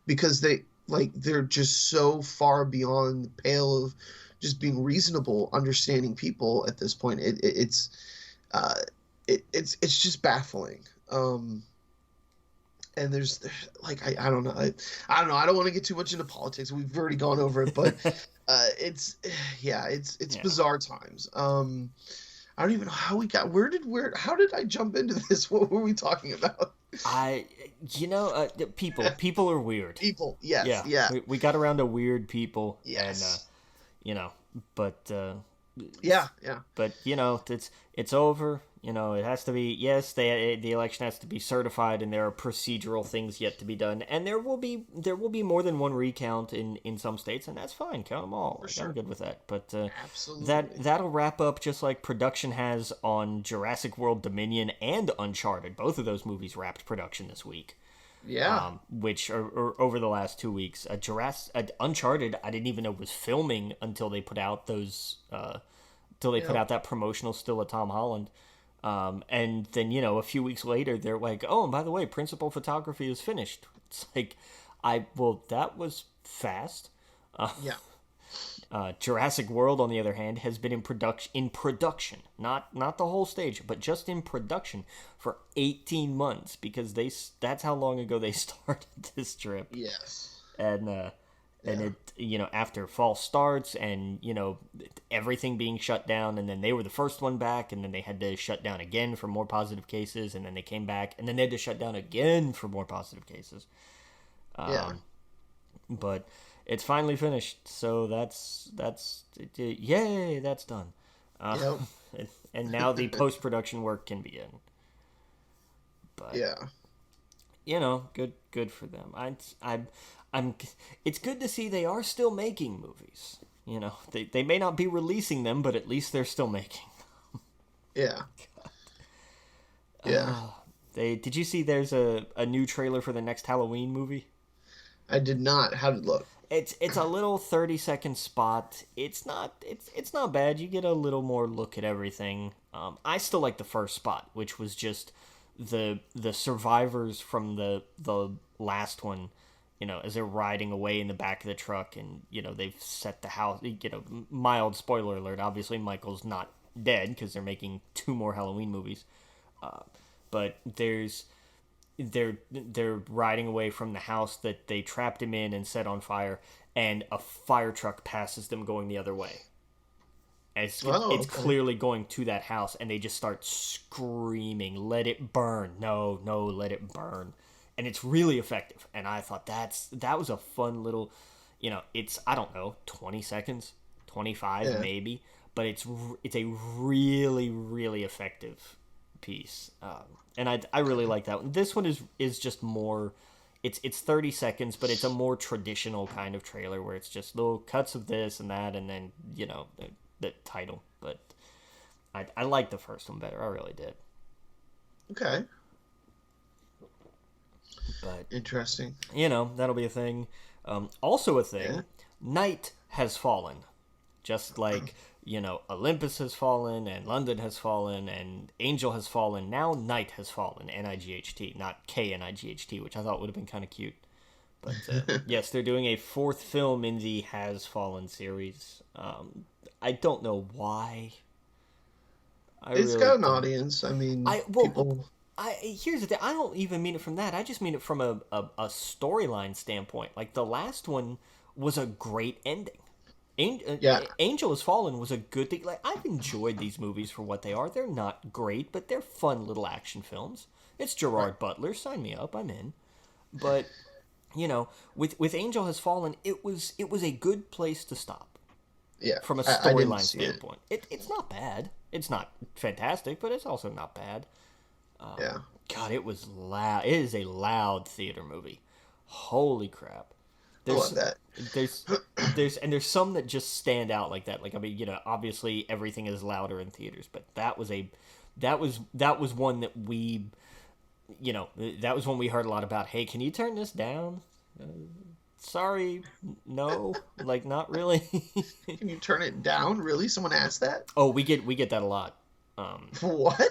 because they're just so far beyond the pale of just being reasonable, understanding people at this point. It's just baffling. And there's like, I don't know. I don't know. I don't want to get too much into politics. We've already gone over it, but it's bizarre times. I don't even know how we got. How did I jump into this? What were we talking about? People are weird. People, yes, yeah. We got around to weird people, yes, and but yeah. But it's over. It has to be. Yes, the election has to be certified, and there are procedural things yet to be done, and there will be more than one recount in some states, and that's fine. Count them all. Sure. I'm good with that. But absolutely, that'll wrap up just like production has on Jurassic World Dominion and Uncharted. Both of those movies wrapped production this week. Yeah. Which are over the last 2 weeks. Uncharted, I didn't even know was filming until they put out those. Put out that promotional still of Tom Holland. And then, a few weeks later, they're like, oh, and by the way, principal photography is finished. It's like, that was fast. Jurassic World, on the other hand, has been in production, not the whole stage, but just in production for 18 months, because that's how long ago they started this trip. Yes. And it, after fall starts and, everything being shut down, and then they were the first one back, and then they had to shut down again for more positive cases, and then they came back, and then they had to shut down again for more positive cases. But it's finally finished, so that's yay, that's done. And now the post-production work can begin. But good for them. I'm. It's good to see they are still making movies. They may not be releasing them, but at least they're still making. Yeah. Yeah. Did you see there's a new trailer for the next Halloween movie? I did not. How did it look? It's a little 30-second spot. It's not bad. You get a little more look at everything. I still like the first spot, which was just the survivors from the last one, as they're riding away in the back of the truck, and they've set the house. Mild spoiler alert. Obviously, Michael's not dead because they're making 2 more Halloween movies. But they're riding away from the house that they trapped him in and set on fire, and a fire truck passes them going the other way. It's clearly going to that house, and they just start screaming, "Let it burn! No, let it burn!" And it's really effective. And I thought that was a fun little, it's, I don't know, 20 seconds, 25 maybe, but it's a really, really effective piece. And I really like that one. This one is just more, it's 30 seconds, but it's a more traditional kind of trailer where it's just little cuts of this and that, and then the title. But I like the first one better. I really did. Okay. But interesting. That'll be a thing. Also a thing. Yeah. Night has fallen, just like. Olympus has fallen, and London has fallen, and Angel has fallen. Now Night has fallen, N-I-G-H-T, not K-N-I-G-H-T, which I thought would have been kind of cute. But, yes, they're doing a 4th film in the Has Fallen series. I don't know why. It's got an audience. I mean, people... Here's the thing. I don't even mean it from that. I just mean it from a storyline standpoint. Like, the last one was a great ending. Angel Has Fallen was a good thing. Like, I've enjoyed these movies for what they are. They're not great, but they're fun little action films. It's Gerard Butler. Sign me up. I'm in. But with Angel Has Fallen, it was a good place to stop. Yeah, from a storyline standpoint, it's not bad. It's not fantastic, but it's also not bad. God, it was loud. It is a loud theater movie. Holy crap! I love that. There's some that just stand out like that. Like, I mean, obviously everything is louder in theaters, but that was one that we, that was one we heard a lot about. Hey, can you turn this down? Sorry, no, like, not really. Can you turn it down? Really? Someone asked that? Oh, we get that a lot. What?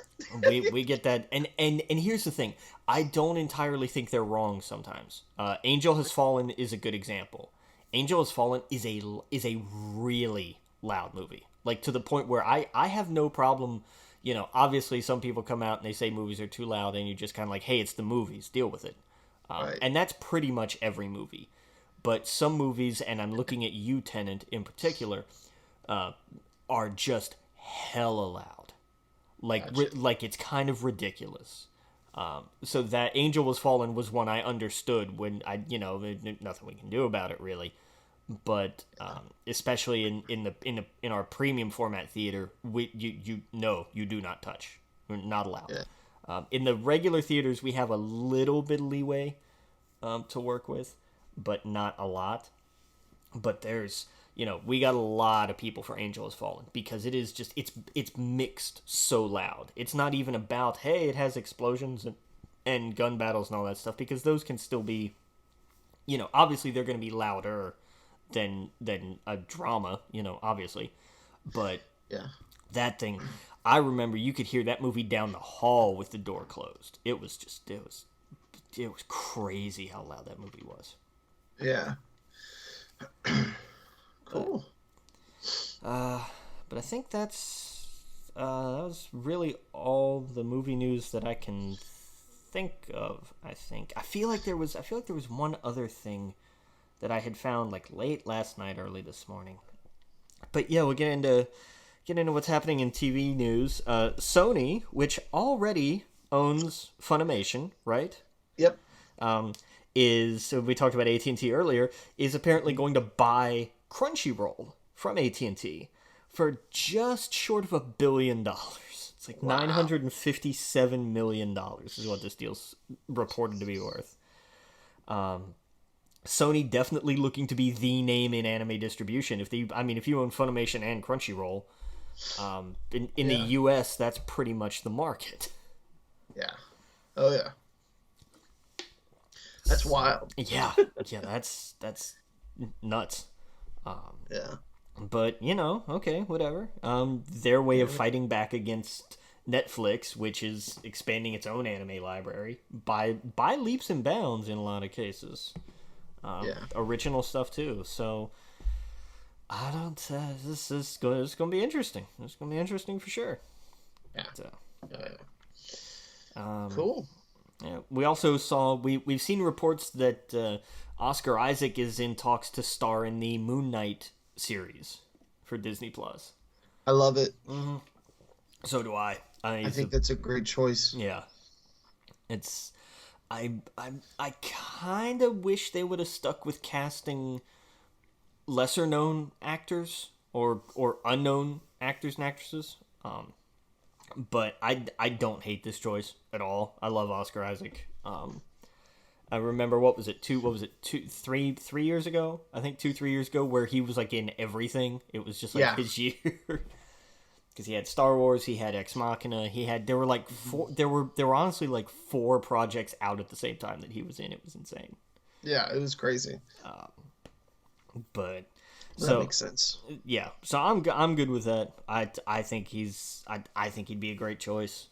we get that, and here's the thing. I don't entirely think they're wrong sometimes. Angel Has Fallen is a good example. Angel Has Fallen is a really loud movie. Like, to the point where I have no problem, obviously some people come out and they say movies are too loud, and you just kind of like, hey, it's the movies, deal with it. And that's pretty much every movie. But some movies, and I'm looking at you, Tenant, in particular, are just hella loud. Like, gotcha. Like it's kind of ridiculous. So that Angel Has Fallen was one I understood when nothing we can do about it really. But especially in our premium format theater, you do not touch. We're not allowed. Yeah. In the regular theaters, we have a little bit of leeway to work with, but not a lot. But there's, we got a lot of people for Angel Has Fallen because it is just, it's mixed so loud. It's not even about, hey, it has explosions and gun battles and all that stuff, because those can still be, obviously they're going to be louder than a drama, obviously. But yeah, that thing, I remember you could hear that movie down the hall with the door closed. It was crazy how loud that movie was. Yeah. Cool. But I think that was really all the movie news that I can think of. I feel like there was one other thing that I had found like late last night, early this morning. But yeah, we'll get into what's happening in TV news. Sony, which already owns Funimation, right? Yep. So we talked about AT&T earlier, is apparently going to buy Crunchyroll from AT&T, for just short of $1 billion. It's like $957 million is what this deal's reported to be worth. Sony definitely looking to be the name in anime distribution. If you own Funimation and Crunchyroll, in the US, that's pretty much the market. Yeah. Oh yeah. That's wild. Yeah, that's nuts. Yeah. But okay, whatever. Their way of fighting back against Netflix, which is expanding its own anime library by leaps and bounds in a lot of cases. Original stuff too. So I don't. This is going to be interesting. It's going to be interesting for sure. Yeah. So, cool. Yeah. We also saw we've seen reports that Oscar Isaac is in talks to star in the Moon Knight series for Disney Plus. I love it. Mm-hmm. So do I. I think that's a great choice. Yeah. It's I kind of wish they would have stuck with casting lesser known actors or unknown actors and actresses. But I don't hate this choice at all. I love Oscar Isaac. I remember 3 years ago? I think 2-3 years ago, where he was like in everything. It was just like his year. Because he had Star Wars, he had Ex Machina, there were like there were honestly like 4 projects out at the same time that he was in. It was insane. Yeah, it was crazy. But that makes sense. Yeah, so I'm good with that. I think he'd be a great choice.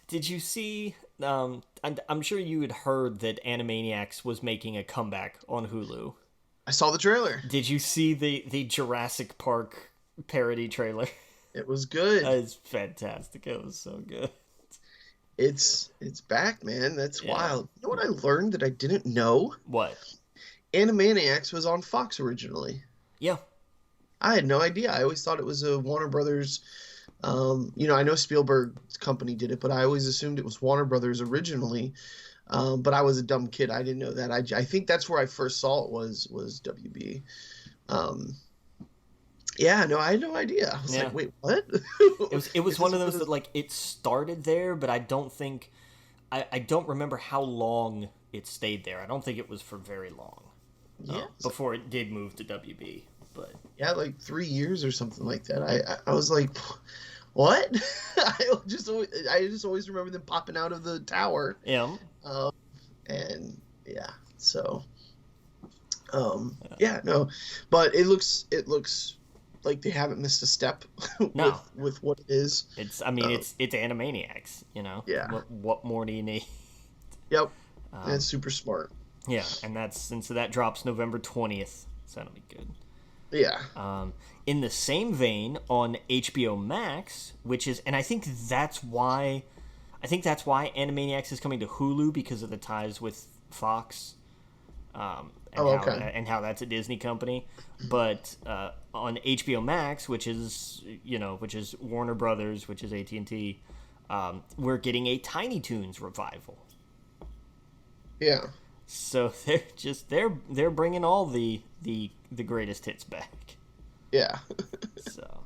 Did you see? I'm sure you had heard that Animaniacs was making a comeback on Hulu. I saw the trailer. Did you see the Jurassic Park parody trailer? It was good. It's fantastic. It was so good. It's back, man. That's wild. You know what I learned that I didn't know? What? Animaniacs was on Fox originally. Yeah. I had no idea. I always thought it was a Warner Brothers. I know Spielberg's company did it, but I always assumed it was Warner Brothers originally. But I was a dumb kid. I didn't know that. I think that's where I first saw it was WB. Yeah, no, I had no idea. I was like, wait, what? It was one of those that like it started there, but I don't think I don't remember how long it stayed there. I don't think it was for very long. Before it did move to WB. But yeah, like 3 years or something like that. I was like, what? I just always remember them popping out of the tower. Yeah. And yeah, so no, but it looks like they haven't missed a step with what it is. It's Animaniacs, Yeah. What more do you need? Yep. And it's super smart. Yeah, and so that drops November 20th, so that'll be good. Yeah. In the same vein, on HBO Max, and I think that's why Animaniacs is coming to Hulu, because of the ties with Fox. And how that's a Disney company. But on HBO Max, which is Warner Brothers, which is AT&T, we're getting a Tiny Toons revival. Yeah. So they're bringing all the greatest hits back. Yeah. So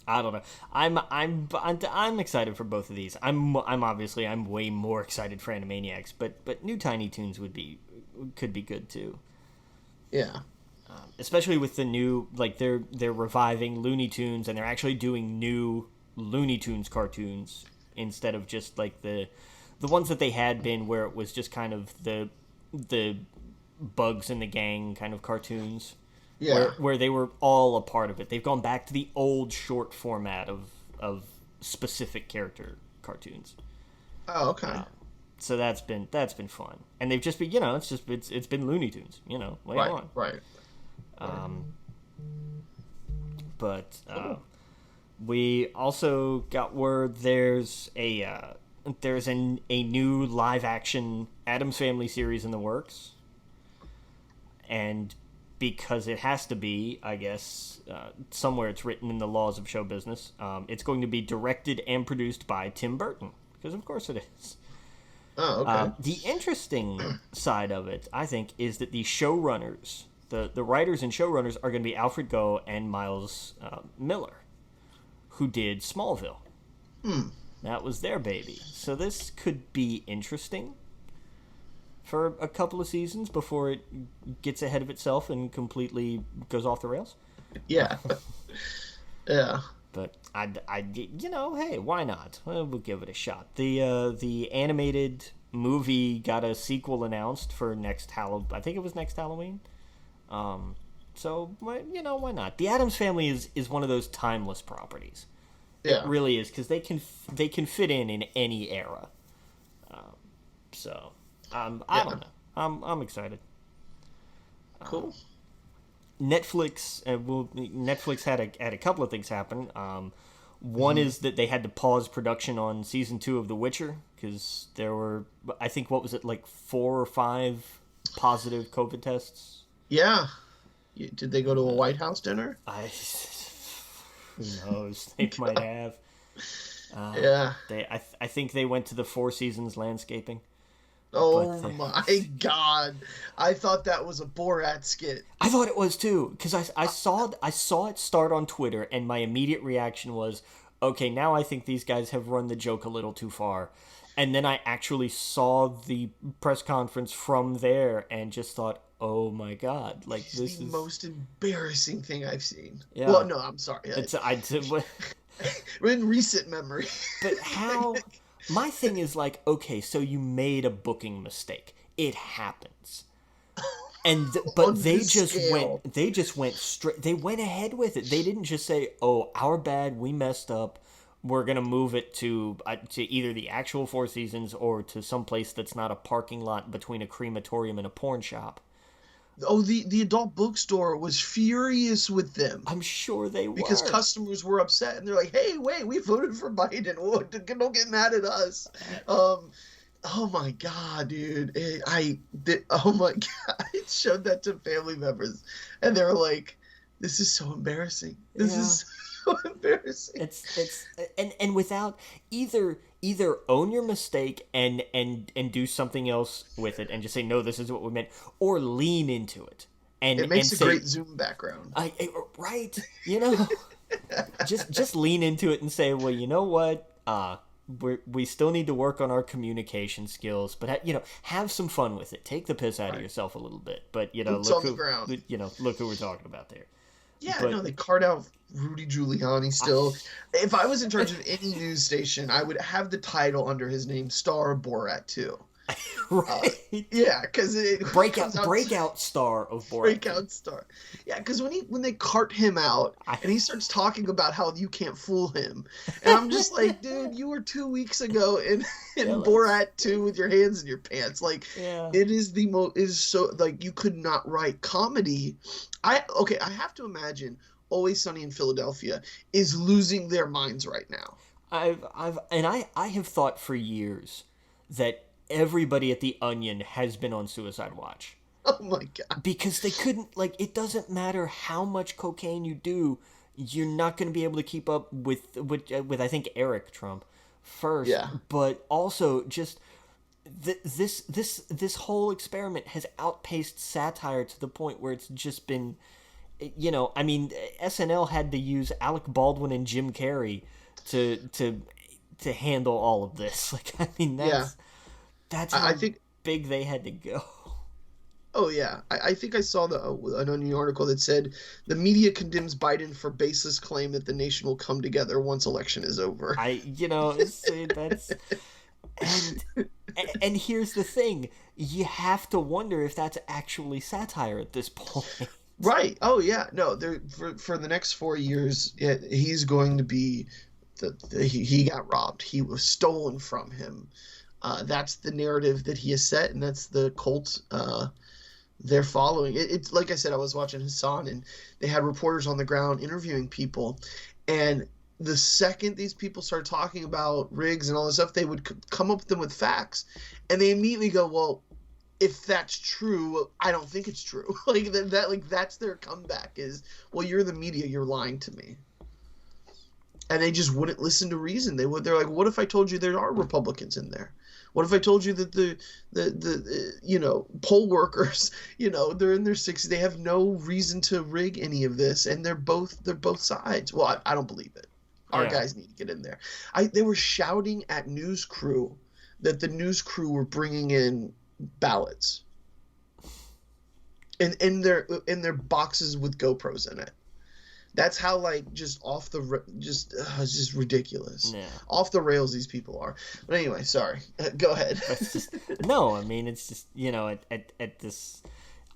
I don't know. I'm excited for both of these. I'm way more excited for Animaniacs, but new Tiny Toons could be good too. Yeah. Especially with the new, like they're reviving Looney Tunes, and they're actually doing new Looney Tunes cartoons instead of just like the ones that they had been, where it was just kind of the Bugs and the Gang kind of cartoons. Yeah. Where they were all a part of it. They've gone back to the old short format of specific character cartoons. Oh, okay. So that's been fun, and they've just been it's been Looney Tunes, later on. Right. But we also got word there's a new live action Addams Family series in the works, and because it has to be, I guess, somewhere it's written in the laws of show business, it's going to be directed and produced by Tim Burton, because of course it is. Oh, okay. The interesting side of it, I think, is that the showrunners, the writers and showrunners are going to be Alfred Goh and Miles Miller, who did Smallville. That was their baby. So this could be interesting for a couple of seasons before it gets ahead of itself and completely goes off the rails. Yeah. Yeah. But hey, why not? We'll give it a shot. The animated movie got a sequel announced for next Halloween. I think it was next Halloween. So why not? The Addams Family is one of those timeless properties. Yeah. It really is, because they can fit in any era. I don't know. I'm excited. Cool. Netflix had a couple of things happen. One is that they had to pause production on season 2 of The Witcher because there were, I think, what was it, like 4 or 5 positive COVID tests? Yeah. Did they go to a White House dinner? Who knows? They might have. Yeah. I think they went to the Four Seasons landscaping. Oh my God! I thought that was a Borat skit. I thought it was too, because I saw it start on Twitter, and my immediate reaction was, okay, now I think these guys have run the joke a little too far. And then I actually saw the press conference from there and just thought, oh my God, like this is the most embarrassing thing I've seen. Yeah. Well, no, I'm sorry. In recent memory. But how? My thing is like, okay, so you made a booking mistake. It happens. But they just went straight. They went ahead with it. They didn't just say, "Oh, our bad. We messed up. We're gonna move it to either the actual Four Seasons or to some place that's not a parking lot between a crematorium and a porn shop." Oh, the adult bookstore was furious with them. I'm sure they were. Because customers were upset, and they're like, hey, wait, we voted for Biden. Don't get mad at us. Oh, my God, dude. Oh, my God. I showed that to family members, and they were like, this is so embarrassing. This is so embarrassing. It's and without either own your mistake and do something else with it and just say, no, this is what we meant, or lean into it. And it makes and a say, great Zoom background. Right. Just lean into it and say, well, you know what? We still need to work on our communication skills, but have some fun with it. Take the piss out of yourself a little bit, but look who we're talking about there. Yeah, no, they cart out Rudy Giuliani still. If I was in charge of any news station, I would have the title under his name, Star of Borat 2. Right. Yeah, because breakout star of Borat. Breakout star. Yeah, because when they cart him out and he starts talking about how you can't fool him, and I'm just like, dude, you were 2 weeks ago in Borat 2 with your hands in your pants. Like, it is so like you could not write comedy. I have to imagine Always Sunny in Philadelphia is losing their minds right now. I have thought for years that everybody at the Onion has been on suicide watch. Oh my God. Because they couldn't, it doesn't matter how much cocaine you do, you're not going to be able to keep up with I think Eric Trump first. Yeah. But also just this whole experiment has outpaced satire to the point where it's just been, SNL had to use Alec Baldwin and Jim Carrey to handle all of this. That's how big they had to go. Oh, yeah. I think I saw an Onion article that said the media condemns Biden for baseless claim that the nation will come together once election is over. That's... And here's the thing. You have to wonder if that's actually satire at this point. Right. Oh, yeah. No, for the next 4 years, he's going to be... he got robbed. He was stolen from him. That's the narrative that he has set, and that's the cult they're following. It's like I said, I was watching Hassan, and they had reporters on the ground interviewing people, and the second these people started talking about rigs and all this stuff, they would come up with them with facts, and they immediately go, well, if that's true, I don't think it's true. That's their comeback is, well, you're the media, you're lying to me. and they just wouldn't listen to reason. They're like, what if I told you there are Republicans in there? What if I told you that the poll workers, they're in their 60s, they have no reason to rig any of this, and they're both sides. Well, I don't believe it. Our guys need to get in there. They were shouting at news crew that the news crew were bringing in ballots in their boxes with GoPros in it. That's how just it's just ridiculous. Yeah. Off the rails these people are. But anyway, sorry. Go ahead. No, I mean it's just at this.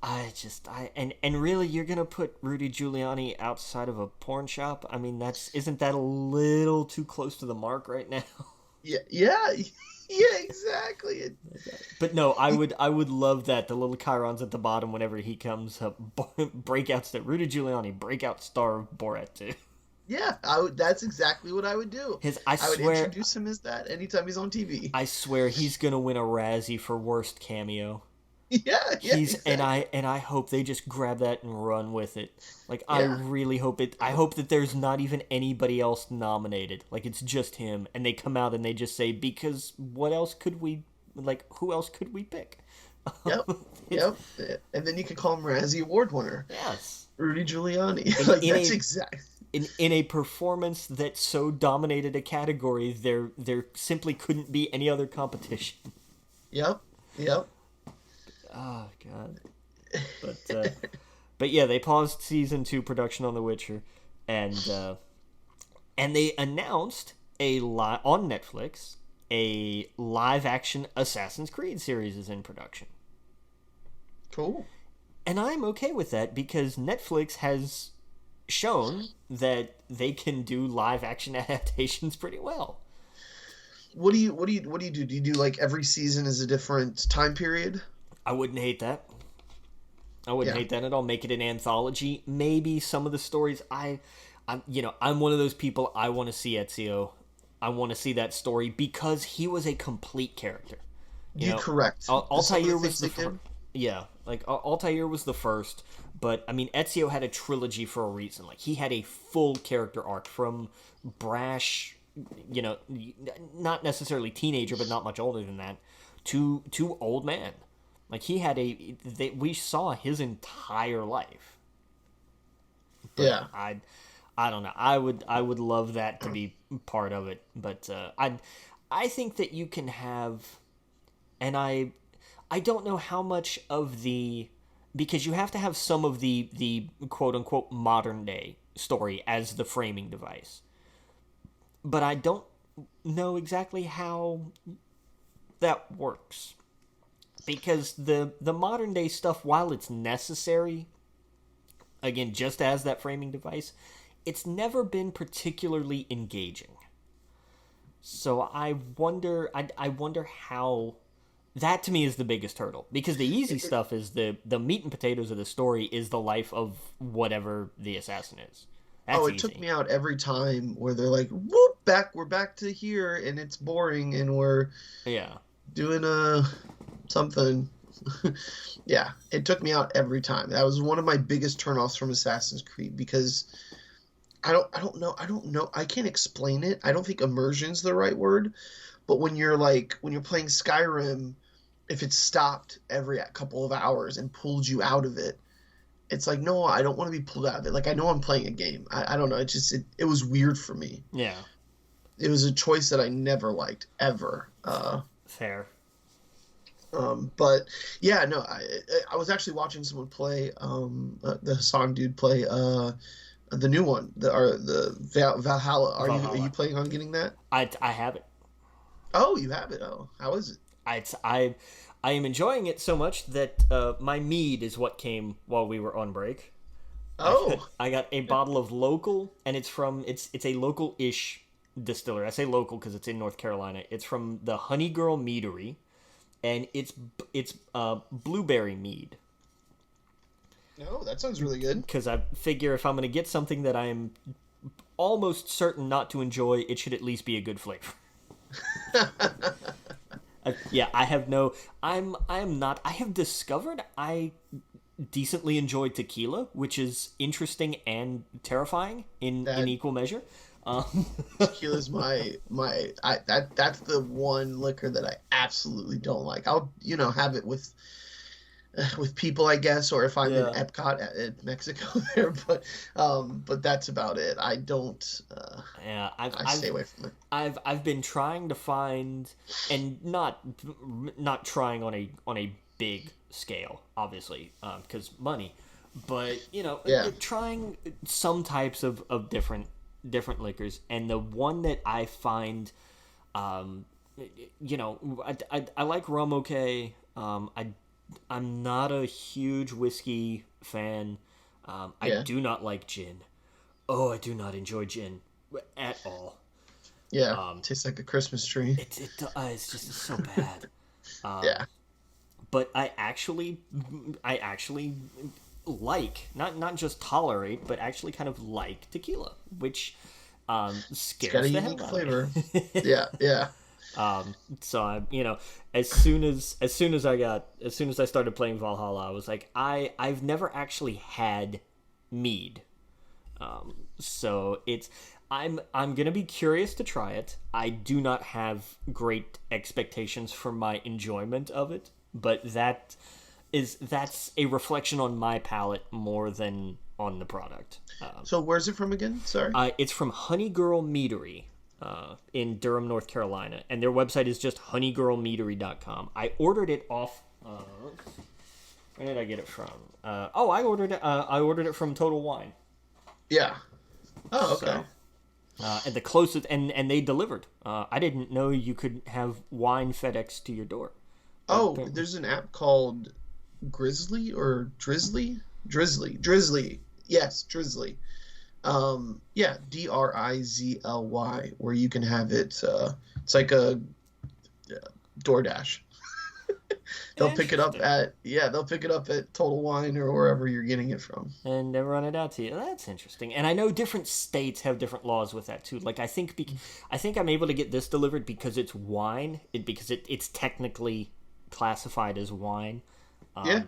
And really, you're gonna put Rudy Giuliani outside of a porn shop? I mean, isn't that a little too close to the mark right now? Yeah, exactly. But no, I would love that. The little chyrons at the bottom whenever he comes up, breakouts that Rudy Giuliani, breakout star of Borat 2. Yeah, that's exactly what I would do. I would introduce him as that anytime he's on TV. I swear he's gonna win a Razzie for worst cameo. Yeah, exactly. and I hope they just grab that and run with it. I really hope it. I hope that there's not even anybody else nominated. It's just him, and they come out and they just say, because what else could we who else could we pick? Yep. And then you can call him Razzie Award winner. Yes, Rudy Giuliani. That's exact. In a performance that so dominated a category, there simply couldn't be any other competition. Yep. Oh God! But yeah, they paused season 2 production on The Witcher, and they announced on Netflix a live action Assassin's Creed series is in production. Cool. And I'm okay with that because Netflix has shown that they can do live action adaptations pretty well. What do you do? Do you do every season is a different time period? I wouldn't hate that. I wouldn't hate that at all. Make it an anthology. Maybe some of the stories I'm one of those people. I want to see Ezio. I want to see that story because he was a complete character. Correct. Altair was the first. Yeah, Altair was the first, but I mean Ezio had a trilogy for a reason. He had a full character arc from brash, not necessarily teenager, but not much older than that, to old man. He had we saw his entire life. But yeah. I don't know. I would love that to be part of it, but I think that you can have, and I don't know how much of because you have to have some of the quote unquote modern day story as the framing device. But I don't know exactly how that works. Because the modern day stuff, while it's necessary, again, just as that framing device, it's never been particularly engaging. So I wonder how that to me is the biggest hurdle. Because the easy stuff is the meat and potatoes of the story is the life of whatever the assassin is. That's it took me out every time where they're like, whoop, we're back to here, and it's boring, and we're doing something. Yeah, it took me out every time. That was one of my biggest turnoffs from Assassin's Creed because I don't know. I can't explain it. I don't think immersion's the right word, but when you're playing Skyrim, if it stopped every couple of hours and pulled you out of it, it's no, I don't want to be pulled out of it. I know I'm playing a game. I don't know. It was weird for me. Yeah. It was a choice that I never liked ever. Fair. But yeah, no, I was actually watching someone play the Hassan dude play the new one, the Valhalla. Are you planning on getting that? I have it. Oh, you have it. Oh, how is it? I am enjoying it so much that my Mead is what came while we were on break. Oh, I got a bottle of local, and it's a local-ish distillery. I say local because it's in North Carolina. It's from the Honey Girl Meadery, and it's blueberry mead. No, that sounds really good. Because I figure if I'm going to get something that I am almost certain not to enjoy, it should at least be a good flavor. I have discovered I decently enjoy tequila, which is interesting and terrifying in equal measure. Tequila's that's the one liquor that I absolutely don't like. I'll have it with people, I guess, or if I'm in Yeah. Epcot at Mexico there, but that's about it. I don't. Yeah, I stay away from it. I've been trying to find, and not trying on a big scale, obviously, because money, but Yeah. trying some types of different liquors, and the one that I find, um, I like rum. Okay, I'm not a huge whiskey fan. I Yeah. do not like gin. Oh, I do not enjoy gin at all. Yeah. Tastes like a Christmas tree. It's just so bad. Yeah. But I actually like, not just tolerate, but actually kind of like tequila, which It's got a scares the hell unique out flavor. of me. Yeah. Yeah. So I, as soon as I started playing Valhalla, I was like, I've never actually had mead. So I'm gonna be curious to try it. I do not have great expectations for my enjoyment of it, but that's a reflection on my palate more than on the product. So where's it from again? Sorry. It's from Honey Girl Meadery in Durham, North Carolina, and their website is just honeygirlmeadery.com. I ordered it off. Where did I get it from? I ordered it. I ordered it from Total Wine. Yeah. Oh, okay. So, and the closest, and they delivered. I didn't know you could have wine FedEx to your door. Oh, there's an app called Grizzly or Drizzly. Yes, Drizzly. Yeah, DRIZLY, where you can have it. It's like a DoorDash. They'll pick it up at Total Wine or wherever you're getting it from. And they run it out to you. That's interesting. And I know different states have different laws with that too. Like I think I'm able to get this delivered because it's wine, because it's technically classified as wine. Yeah.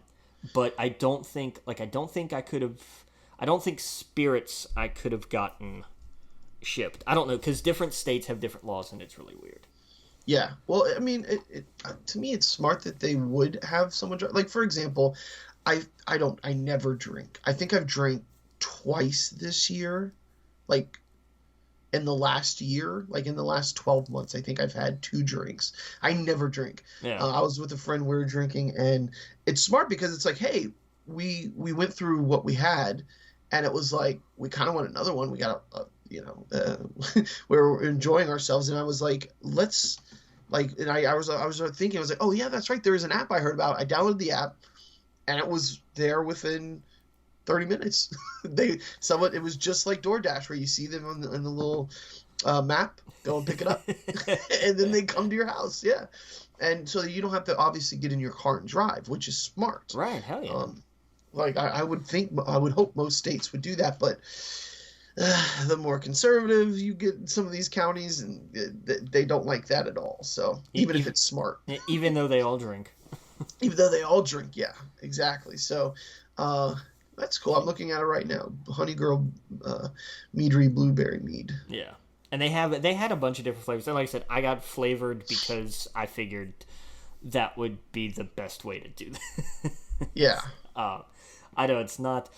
But I don't think I could have. I don't think spirits I could have gotten shipped. I don't know, because different states have different laws, and it's really weird. Yeah. Well, I mean, to me, it's smart that they would have someone like, for example, I never drink. I think I've drank twice this year, like in the last year, like in the last 12 months. I think I've had 2 drinks. I never drink. Yeah. I was with a friend, we were drinking, and it's smart because it's like, hey, we went through what we had, and it was like, we kind of want another one. We got we were enjoying ourselves, and I was like, let's, like, and I was thinking, I was like, oh yeah, that's right, there is an app I heard about. I downloaded the app, and it was there within 30 minutes. It was just like DoorDash, where you see them on the little map, go and pick it up, and then they come to your house. Yeah, and so you don't have to obviously get in your car and drive, which is smart. Right? Hell yeah. Like I would hope most states would do that, but the more conservative you get some of these counties, and they don't like that at all. So even if it's smart, even though they all drink, yeah, exactly. So that's cool. I'm looking at it right now. Honey Girl Meadery Blueberry Mead. Yeah, and they had a bunch of different flavors. And like I said, I got flavored because I figured that would be the best way to do that. Yeah. I know it's not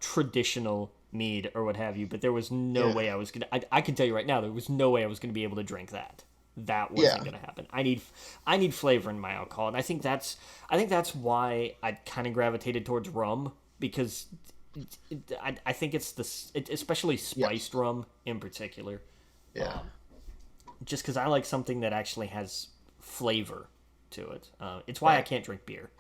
traditional mead or what have you, but there was no way I was gonna. I can tell you right now, there was no way I was gonna be able to drink that. That wasn't gonna happen. I need flavor in my alcohol, and I think that's why I kind of gravitated towards rum, because I think it's especially spiced rum in particular. Yeah. Just because I like something that actually has flavor to it. It's why I can't drink beer.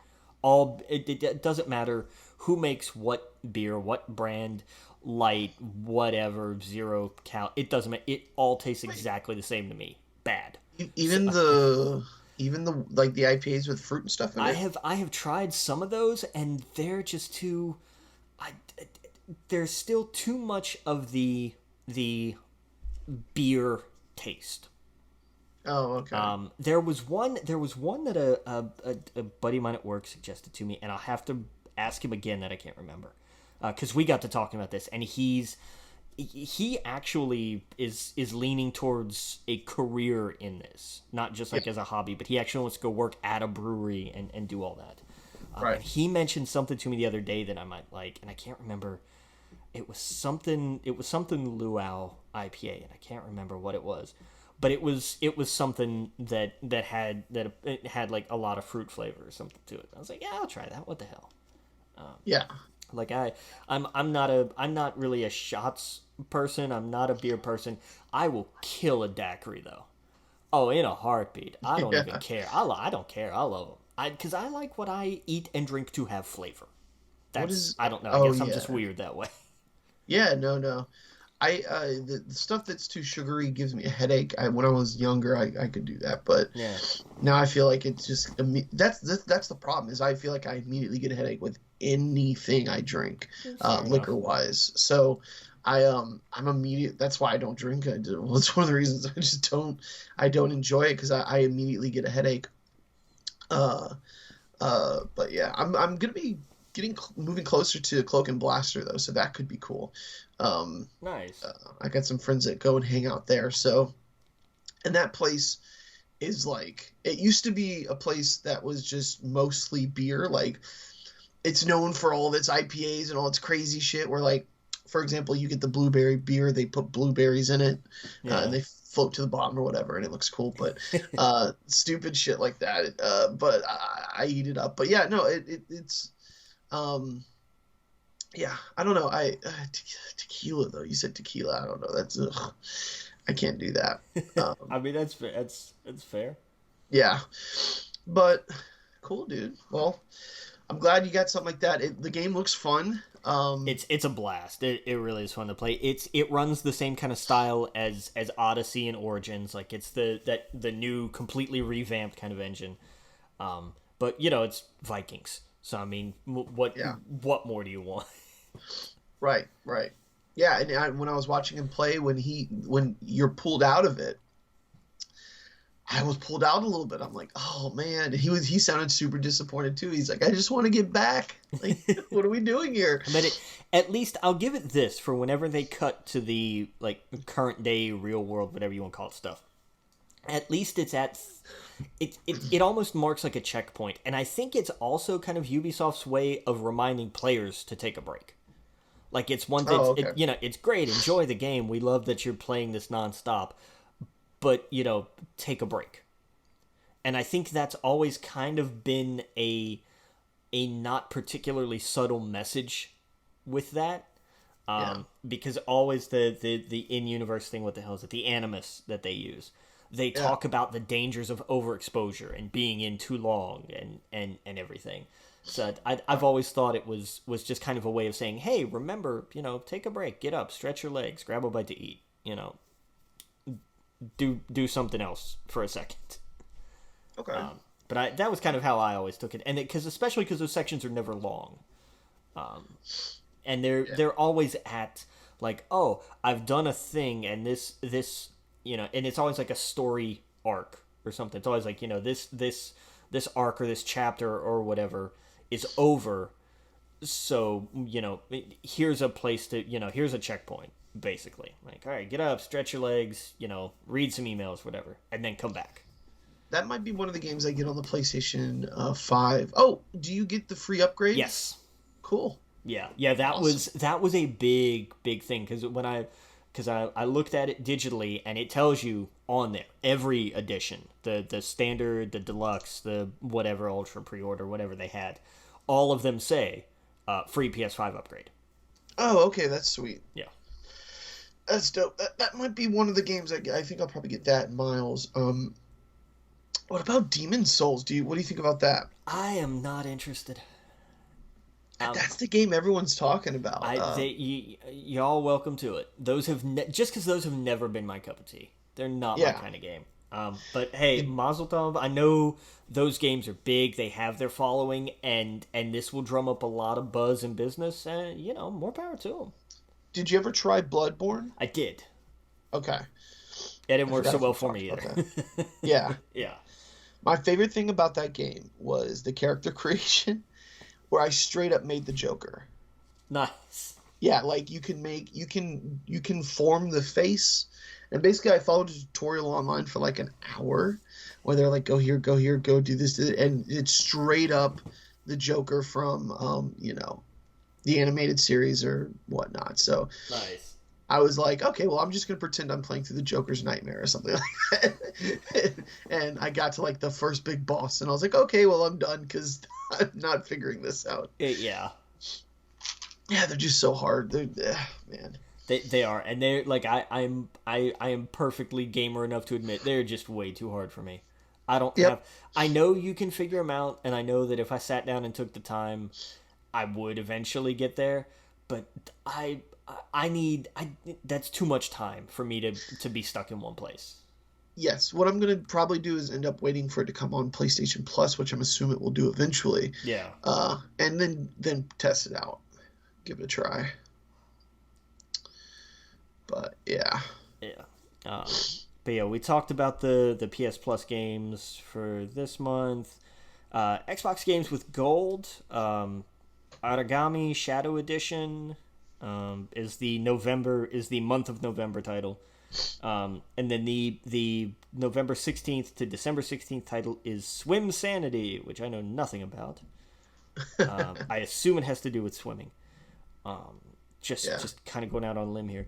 It doesn't matter who makes what beer, what brand, light, whatever, 0 cal. It doesn't matter. It all tastes exactly the same to me. Bad. Even the like the IPAs with fruit and stuff in it. I have tried some of those, and they're just too. There's still too much of the beer taste. Oh, okay. There was one that a buddy of mine at work suggested to me, and I'll have to ask him again that I can't remember, because we got to talking about this, and he's he actually is leaning towards a career in this, not just like as a hobby, but he actually wants to go work at a brewery and do all that. Right. And he mentioned something to me the other day that I might like, and I can't remember. It was something Luau IPA, and I can't remember what it was, but it was something that it had like a lot of fruit flavor or something to it. I was like, yeah, I'll try that. What the hell? Yeah. Like I'm not really a shots person. I'm not a beer person. I will kill a daiquiri though. Oh, in a heartbeat. I don't even care. I don't care. I love them. Because I like what I eat and drink to have flavor. I don't know. I guess I'm just weird that way. Yeah, no. The stuff that's too sugary gives me a headache. When I was younger, I could do that, but now I feel like it's just that's the problem. Is I feel like I immediately get a headache with anything I drink, liquor wise. So I'm immediate. That's why I don't drink. Well, it's one of the reasons I just don't enjoy it, because I immediately get a headache. But yeah, I'm gonna be moving closer to Cloak and Blaster though, so that could be cool. Nice. I got some friends that go and hang out there, so, and that place is like, it used to be a place that was just mostly beer. Like, it's known for all of its IPAs and all its crazy shit, where, like, for example, you get the blueberry beer, they put blueberries in it, and they float to the bottom or whatever, and it looks cool, but stupid shit like that. But I eat it up. But yeah, no, it's yeah, I don't know. Tequila though. You said tequila. I don't know. That's I can't do that. I mean, that's fair. Yeah, but cool, dude. Well, I'm glad you got something like that. The game looks fun. It's a blast. It really is fun to play. It runs the same kind of style as Odyssey and Origins. Like, it's the new completely revamped kind of engine. But it's Vikings. So I mean, what more do you want? Right. Yeah, and when I was watching him play, when you're pulled out of it, I was pulled out a little bit. I'm like, oh man. He sounded super disappointed too. He's like, I just want to get back. Like, what are we doing here? But at least I'll give it this, for whenever they cut to the like current day, real world, whatever you want to call it stuff. At least it's at it almost marks like a checkpoint, and I think it's also kind of Ubisoft's way of reminding players to take a break. Like, it's one thing, it's great, enjoy the game, we love that you're playing this nonstop, but take a break. And I think that's always kind of been a not particularly subtle message with that. Because always the in-universe thing, what the hell is it? The animus that they use. They talk about the dangers of overexposure and being in too long and everything. So I've always thought it was just kind of a way of saying, hey, remember, take a break, get up, stretch your legs, grab a bite to eat, do something else for a second. Okay. But that was kind of how I always took it, and especially because those sections are never long, and they're always at like, oh, I've done a thing, and this and it's always like a story arc or something. It's always like, this arc or this chapter or whatever is over. So, here's a place to, here's a checkpoint, basically. Like, all right, get up, stretch your legs, read some emails, whatever, and then come back. That might be one of the games I get on the PlayStation 5. Oh, do you get the free upgrades? Yes. Cool. Yeah. That awesome. was a big thing, because I looked at it digitally, and it tells you on there every edition, the standard, the deluxe, the whatever, ultra, pre-order, whatever they had, all of them say free PS5 upgrade. Oh, okay, that's sweet. Yeah, that's dope. That might be one of the games I think I'll probably get that, Miles. What about Demon Souls? What do you think about that? I am not interested. That's the game everyone's talking about. Y'all welcome to it. Those have just because those have never been my cup of tea. They're not my kind of game. But hey, Mazel Tov. I know those games are big. They have their following, and this will drum up a lot of buzz and business. And more power to them. Did you ever try Bloodborne? I did. Okay. It didn't work so well for me either. Yeah. Yeah. My favorite thing about that game was the character creation, where I straight up made the Joker. Nice. Yeah, like you can form the face, and basically I followed a tutorial online for like an hour, where they're like, go here, go do this, and it's straight up the Joker from the animated series or whatnot. So Nice. I was like, okay, well, I'm just gonna pretend I'm playing through the Joker's Nightmare or something like that. And I got to like the first big boss, and I was like, okay, well, I'm done because I'm not figuring this out. Yeah. Yeah, they're just so hard. Man. They are, and they're like I am perfectly gamer enough to admit they're just way too hard for me. I don't have. I know you can figure them out, and I know that if I sat down and took the time, I would eventually get there. But I need that's too much time for me to be stuck in one place. Yes, what I'm gonna probably do is end up waiting for it to come on PlayStation Plus, which I'm assuming it will do eventually. Yeah. And then test it out, give it a try. But yeah. Yeah. But yeah, we talked about the PS Plus games for this month. Xbox games with gold. Aragami Shadow Edition is the month of November title. And then the November 16th to December 16th title is Swim Sanity, which I know nothing about. I assume it has to do with swimming. Just kind of going out on a limb here.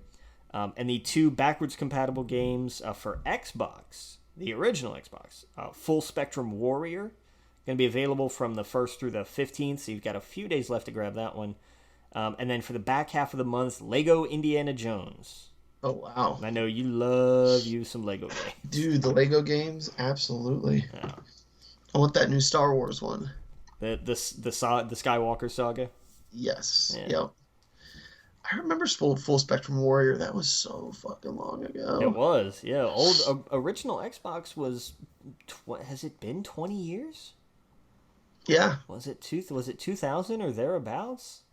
And the two backwards compatible games for Xbox, the original Xbox, Full Spectrum Warrior, going to be available from the 1st through the 15th, so you've got a few days left to grab that one. And then for the back half of the month, Lego Indiana Jones. Oh, wow. I know you love some Lego games. Dude, the Lego games? Absolutely. Yeah. I want that new Star Wars one. The Skywalker saga? Yes. Yeah. Yep. I remember Full Spectrum Warrior. That was so fucking long ago. It was, yeah. Original Xbox was, has it been 20 years? Yeah. Was it 2000 or thereabouts?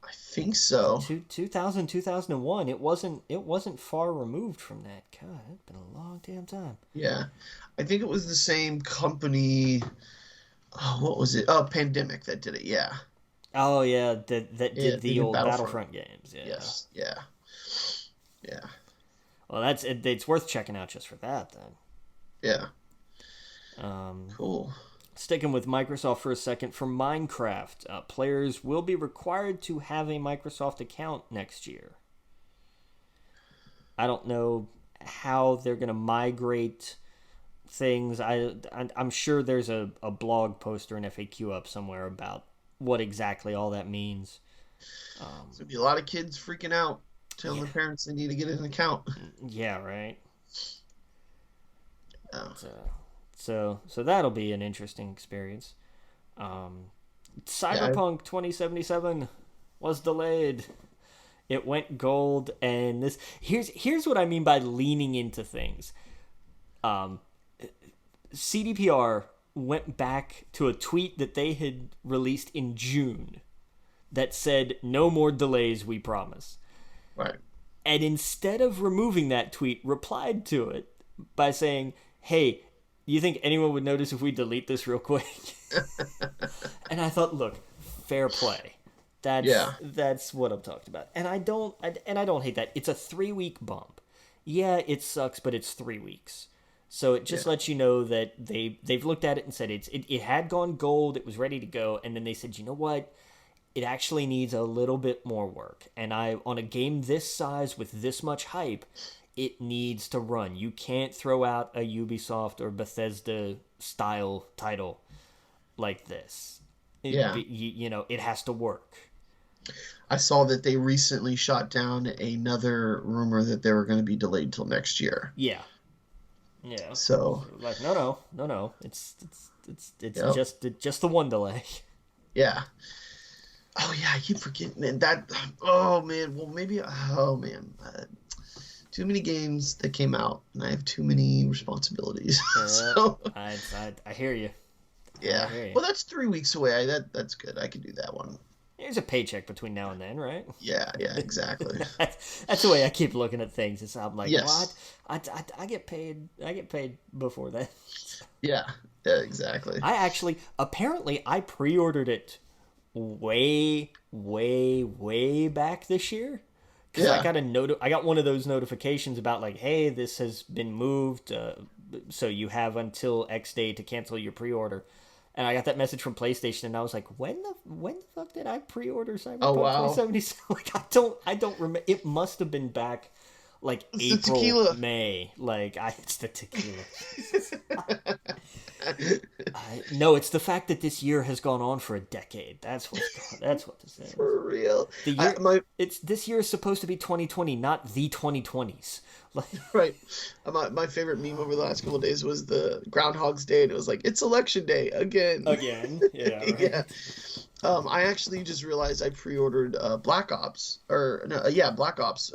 I think so. 2000, 2001. It wasn't far removed from that. God, it's been a long damn time. Yeah. I think it was the same company. Oh, what was it? Oh, Pandemic that did it. Yeah. Oh yeah, that did the old Battlefront games. Yeah. Yes. Yeah. Yeah. Well, it's worth checking out just for that then. Yeah. Cool. Sticking with Microsoft for a second, for Minecraft, players will be required to have a Microsoft account next year. I don't know how they're going to migrate things. I'm sure there's a blog post or an FAQ up somewhere about what exactly all that means. There's going to be a lot of kids freaking out, telling their parents they need to get an account. Yeah, right? Oh. So that'll be an interesting experience. Cyberpunk 2077 was delayed. It went gold, and here's what I mean by leaning into things. CDPR went back to a tweet that they had released in June that said, "No more delays, we promise." Right. And instead of removing that tweet, replied to it by saying, "Hey, you think anyone would notice if we delete this real quick?" And I thought, look, fair play. That's what I'm talking about. And I don't hate that. It's a 3-week bump. Yeah, it sucks, but it's 3 weeks. So it just lets you know that they've looked at it and said it had gone gold, it was ready to go, and then they said, you know what? It actually needs a little bit more work. And on a game this size with this much hype, it needs to run. You can't throw out a Ubisoft or Bethesda style title like this. It has to work. I saw that they recently shot down another rumor that they were going to be delayed till next year. Yeah. So like no. It's just the one delay. Yeah. Oh yeah, I keep forgetting that. Oh man. Well, maybe. Oh man. Too many games that came out, and I have too many responsibilities. So, I hear you. Yeah. Well, that's 3 weeks away. That's good. I can do that one. There's a paycheck between now and then, right? Yeah, exactly. That's the way I keep looking at things. I'm like, yes. What? I get paid. I get paid before that. Yeah, exactly. I pre-ordered it way, way, way back this year. Because I Yeah. got I got one of those notifications about like, hey, this has been moved, so you have until X day to cancel your pre-order. And I got that message from PlayStation, and I was like, when the fuck did I pre-order Oh Cyberpunk wow. 2077? Like, I don't remember. It must have been back like It's the April, tequila. May. Like, it's the tequila. Jesus. No, it's the fact that this year has gone on for a decade. That's what this is. For real. The I year my it's this year is supposed to be 2020, not the 2020s. Like, Right. My favorite meme over the last couple of days was the Groundhog's Day, and it was like, it's election day again. again, yeah, Yeah. right. I actually just realized I pre-ordered Black Ops, or no, yeah, Black Ops.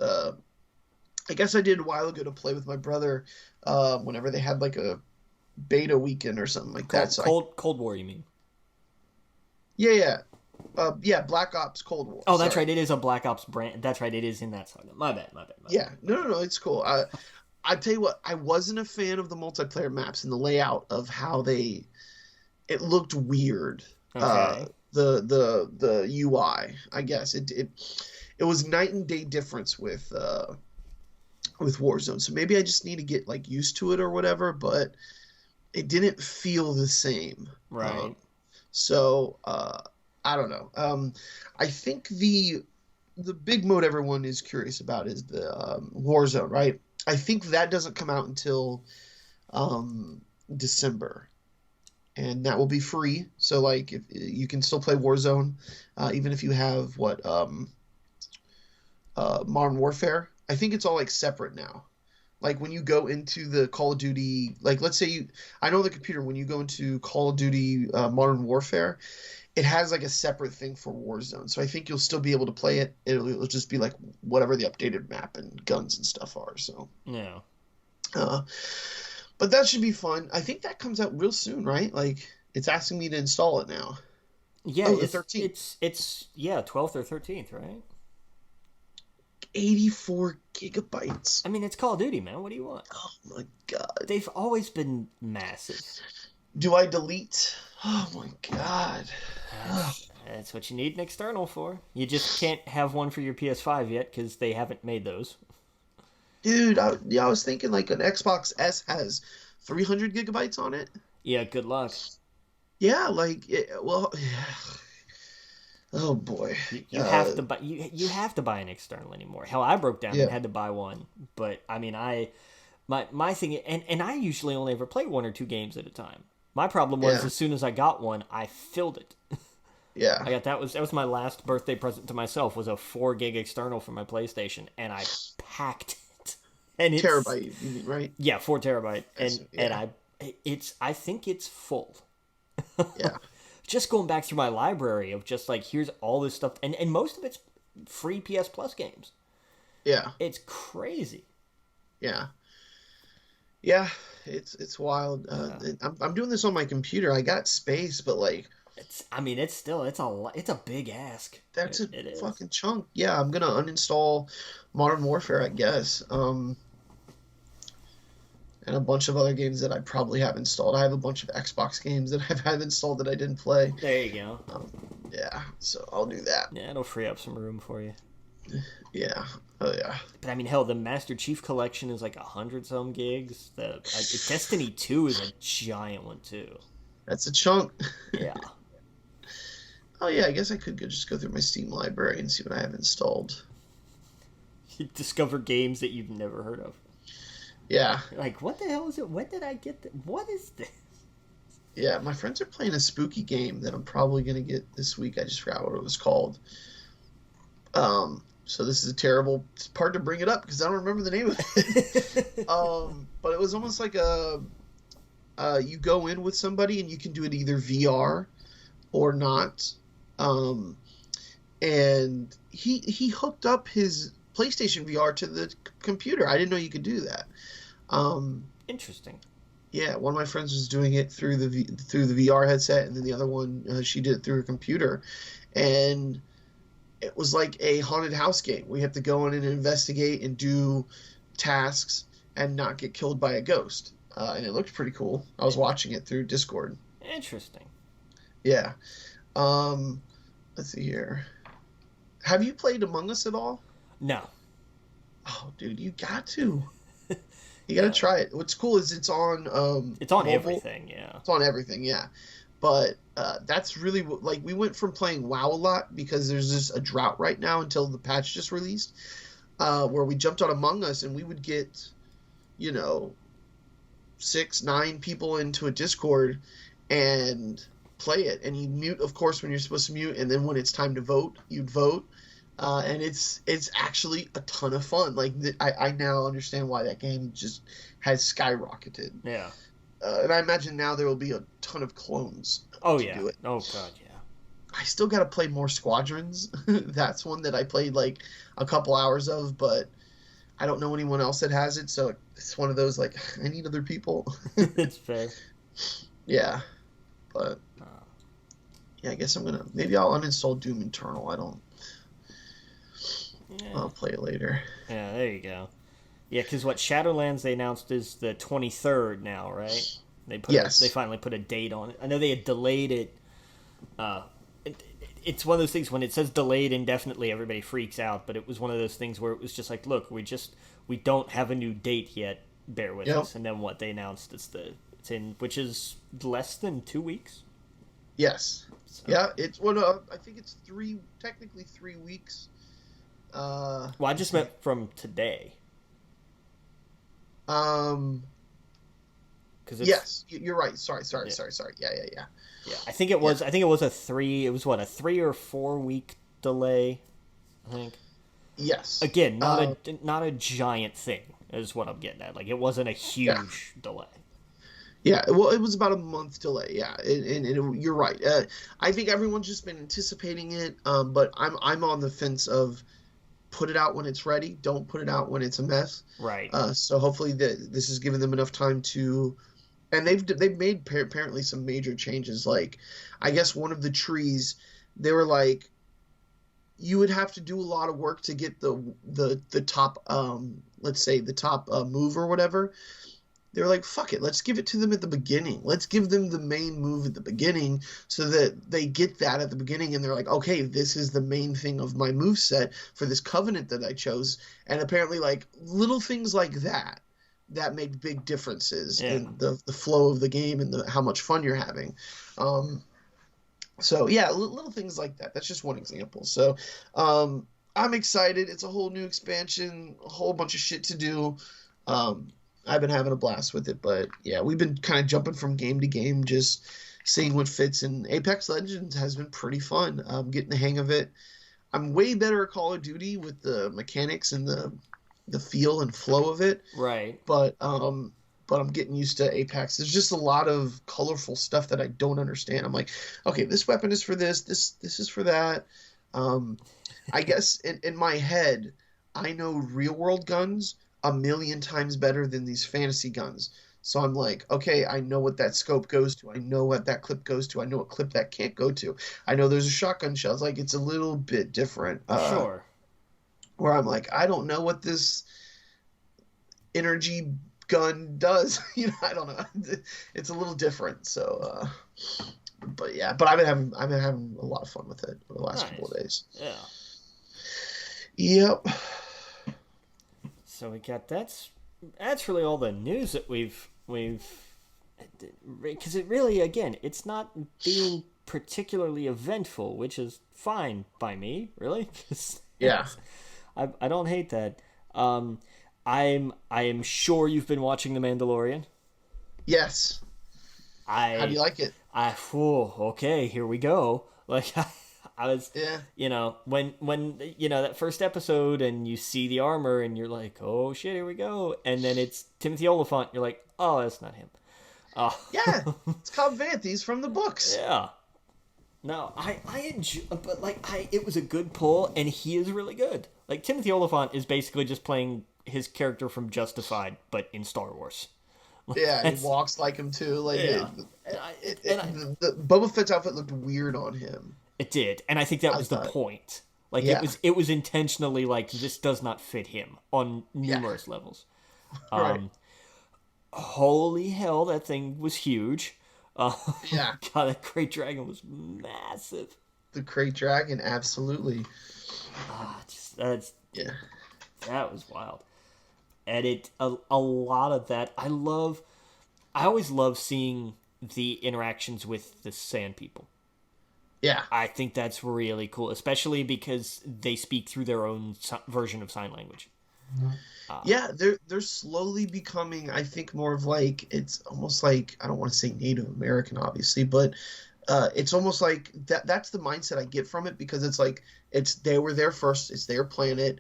I guess I did a while ago to play with my brother, whenever they had like a beta weekend or something like that. So Cold War, you mean? yeah, yeah, yeah, Black Ops Cold War. Oh, that's Sorry. right. It is a Black Ops brand. That's right. It is in that saga. My bad. My bad. My bad. Yeah, no, no, no, it's cool. I tell you what, I wasn't a fan of the multiplayer maps and the layout of how it looked weird. Okay. The UI, I guess it was night and day difference with Warzone. So maybe I just need to get like used to it or whatever, but it didn't feel the same. Right. So I don't know. I think the big mode everyone is curious about is the Warzone, right? I think that doesn't come out until December, and that will be free. So like, if you can still play Warzone, even if you have Modern Warfare. I think it's all like separate now. Like when you go into the Call of Duty, like let's say I know the computer, when you go into Call of Duty Modern Warfare, it has like a separate thing for Warzone. So I think you'll still be able to play it. It'll just be like whatever the updated map and guns and stuff are. So, Yeah. uh, but that should be fun. I think that comes out real soon, right? Like it's asking me to install it now. Yeah. Oh, the 13th. It's yeah 12th or 13th, right? 84 gigabytes. I mean, it's Call of Duty, man. What do you want? Oh my god. They've always been massive. Do I delete? Oh my god. That's what you need an external for. You just can't have one for your PS5 yet because they haven't made those. Dude, I was thinking like an Xbox S has 300 gigabytes on it. Yeah, good luck. Yeah, like, well, oh boy. You have to buy you have to buy an external anymore. Hell, I broke down Yeah. and had to buy one. But I mean, my thing, and I usually only ever play one or two games at a time. My problem was, Yeah. as soon as I got one, I filled it. Yeah. I got that was my last birthday present to myself, was a 4 gig external for my PlayStation, and I packed it. And it's Terabyte, you mean, right? yeah, 4 terabyte, That's- and yeah. I think it's full. Yeah. Just going back through my library of just like, here's all this stuff, and most of it's free PS Plus games. Yeah. It's crazy. Yeah. Yeah. It's wild. I'm doing this on my computer. I got space, but like I mean, it's a big ask. that's It is. fucking chunk. Yeah, I'm gonna uninstall Modern Warfare, I guess. And a bunch of other games that I probably have installed. I have a bunch of Xbox games that I've had installed that I didn't play. There you go. Yeah, so I'll do that. Yeah, it'll free up some room for you. Yeah. Oh yeah. But I mean, hell, the Master Chief Collection is like 100 some gigs. The Destiny 2 is a giant one too. That's a chunk. Yeah. Oh yeah, I guess I could just go through my Steam library and see what I have installed. You discover games that you've never heard of. Yeah. You're like, what the hell is it? When did I get that? What is this? Yeah, my friends are playing a spooky game that I'm probably gonna get this week. I just forgot what it was called. So this is a terrible part to bring it up because I don't remember the name of it. But it was almost like you go in with somebody and you can do it either VR or not. And he hooked up his PlayStation VR to the computer. I didn't know you could do that. Interesting. Yeah, one of my friends was doing it through the VR headset, and then the other one she did it through her computer, and it was like a haunted house game. We have to go in and investigate and do tasks and not get killed by a ghost. And it looked pretty cool. I was watching it through Discord. Interesting. Yeah. let's see here. Have you played Among Us at all? No. Oh, dude, you got to. You got to Yeah. try it. What's cool is it's on It's on mobile. everything, yeah. It's on everything, yeah. But that's really like we went from playing WoW a lot because there's just a drought right now until the patch just released, where we jumped on Among Us and we would get, 6, 9 people into a Discord and play it. And you mute, of course, when you're supposed to mute, and then when it's time to vote, you'd vote. And it's actually a ton of fun. Like I now understand why that game just has skyrocketed. Yeah. And I imagine now there will be a ton of clones. Oh, to yeah. do it. Oh, God, yeah. I still got to play more Squadrons. That's one that I played like a couple hours of, but I don't know anyone else that has it. So it's one of those like I need other people. It's fair. Yeah, but yeah, I guess maybe I'll uninstall Doom Eternal. I'll play it later. Yeah, there you go. Yeah, because what Shadowlands they announced is the 23rd now, right? They finally put a date on it. I know they had delayed it. It's one of those things when it says delayed indefinitely, everybody freaks out. But it was one of those things where it was just like, look, we don't have a new date yet. Bear with us. And then what they announced it's in, which is less than 2 weeks. Yes. So. Yeah, it's I think it's technically 3 weeks. Well, I just meant from today. Yes, you're right. Sorry. Yeah. Yeah, I think it was. Yeah. I think it was a 3 or 4 week delay. I think. Yes. Again, not a giant thing is what I'm getting at. Like it wasn't a huge delay. Yeah, well, it was about a month delay. Yeah, and you're right. I think everyone's just been anticipating it. But I'm on the fence of put it out when it's ready. Don't put it out when it's a mess. Right. So hopefully this has given them enough time to, and they've made apparently some major changes. Like, I guess one of the trees, they were like, you would have to do a lot of work to get the top, let's say the top move or whatever. They're like, fuck it, let's give it to them at the beginning. Let's give them the main move at the beginning so that they get that at the beginning and they're like, okay, this is the main thing of my move set for this covenant that I chose. And apparently like little things like that make big differences in the flow of the game and how much fun you're having. So yeah, little things like that. That's just one example. So I'm excited. It's a whole new expansion, a whole bunch of shit to do. I've been having a blast with it, but yeah, we've been kind of jumping from game to game, just seeing what fits. And Apex Legends has been pretty fun. I'm getting the hang of it. I'm way better at Call of Duty with the mechanics and the feel and flow of it. Right. But I'm getting used to Apex. There's just a lot of colorful stuff that I don't understand. I'm like, okay, this weapon is for this. This is for that. I guess in my head, I know real world guns a million times better than these fantasy guns. So I'm like, okay, I know what that scope goes to. I know what that clip goes to. I know what clip that can't go to. I know there's a shotgun shell. It's like, it's a little bit different. Sure. Where I'm like, I don't know what this energy gun does. I don't know. It's a little different. So, but yeah, but I've been having a lot of fun with it for the last couple of days. Yeah. Yep. So we got that's really all the news that we've because it really, again, it's not being particularly eventful, which is fine by me, really. Yeah, I don't hate that. I am sure you've been watching The Mandalorian. Yes. How do you like it? Okay, here we go. Like I was, yeah. When that first episode and you see the armor and you're like, oh shit, here we go. And then it's Timothy Oliphant. You're like, oh, that's not him. Yeah, it's Cobb Vanth. He's from the books. Yeah. No, I enjoy, but it was a good pull, and he is really good. Like Timothy Oliphant is basically just playing his character from Justified, but in Star Wars. Yeah, he walks like him too. Like the Boba Fett's outfit looked weird on him. It did, and I think that was the point. Like it was intentionally like this does not fit him on numerous levels. Right. Holy hell, that thing was huge. Yeah. God, that great dragon was massive. The Krayt Dragon, absolutely. That's Yeah. that was wild. And a lot of that I always love seeing the interactions with the Sand People. Yeah. I think that's really cool, especially because they speak through their own version of sign language. Yeah, they're slowly becoming, I think, more of like, it's almost like, I don't want to say Native American, obviously, but it's almost like that's the mindset I get from it, because it's like they were there first, it's their planet.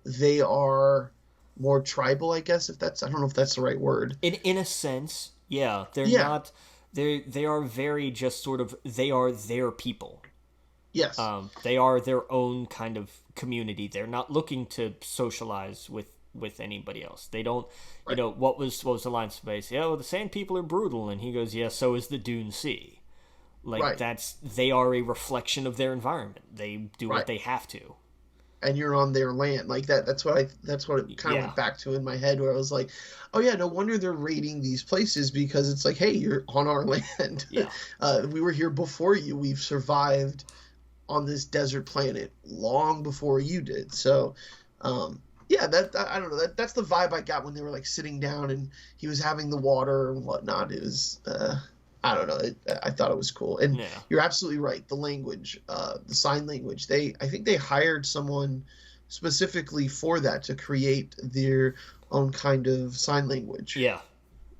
They are more tribal, I guess, if that's, I don't know if that's the right word. In a sense, yeah, they're Yeah. not they are very just sort of they are their people. Yes. They are their own kind of community. They're not looking to socialize with anybody else. They don't, Right. what was the line space? Yeah, well, the Sand People are brutal, and he goes, yeah, so is the Dune Sea. Like Right. they are a reflection of their environment. They do what Right. they have to. And you're on their land, like that's what it kind of Yeah, went back to in my head, where I was like, oh yeah, no wonder they're raiding these places, because it's like, hey, you're on our land. yeah, We were here before you, we've survived on this desert planet long before you did. So yeah, that, I don't know, that's the vibe I got when they were like sitting down and he was having the water and whatnot. It was I don't know. I thought it was cool. And yeah. you're absolutely right. The language, the sign language, I think they hired someone specifically for that, to create their own kind of sign language. Yeah,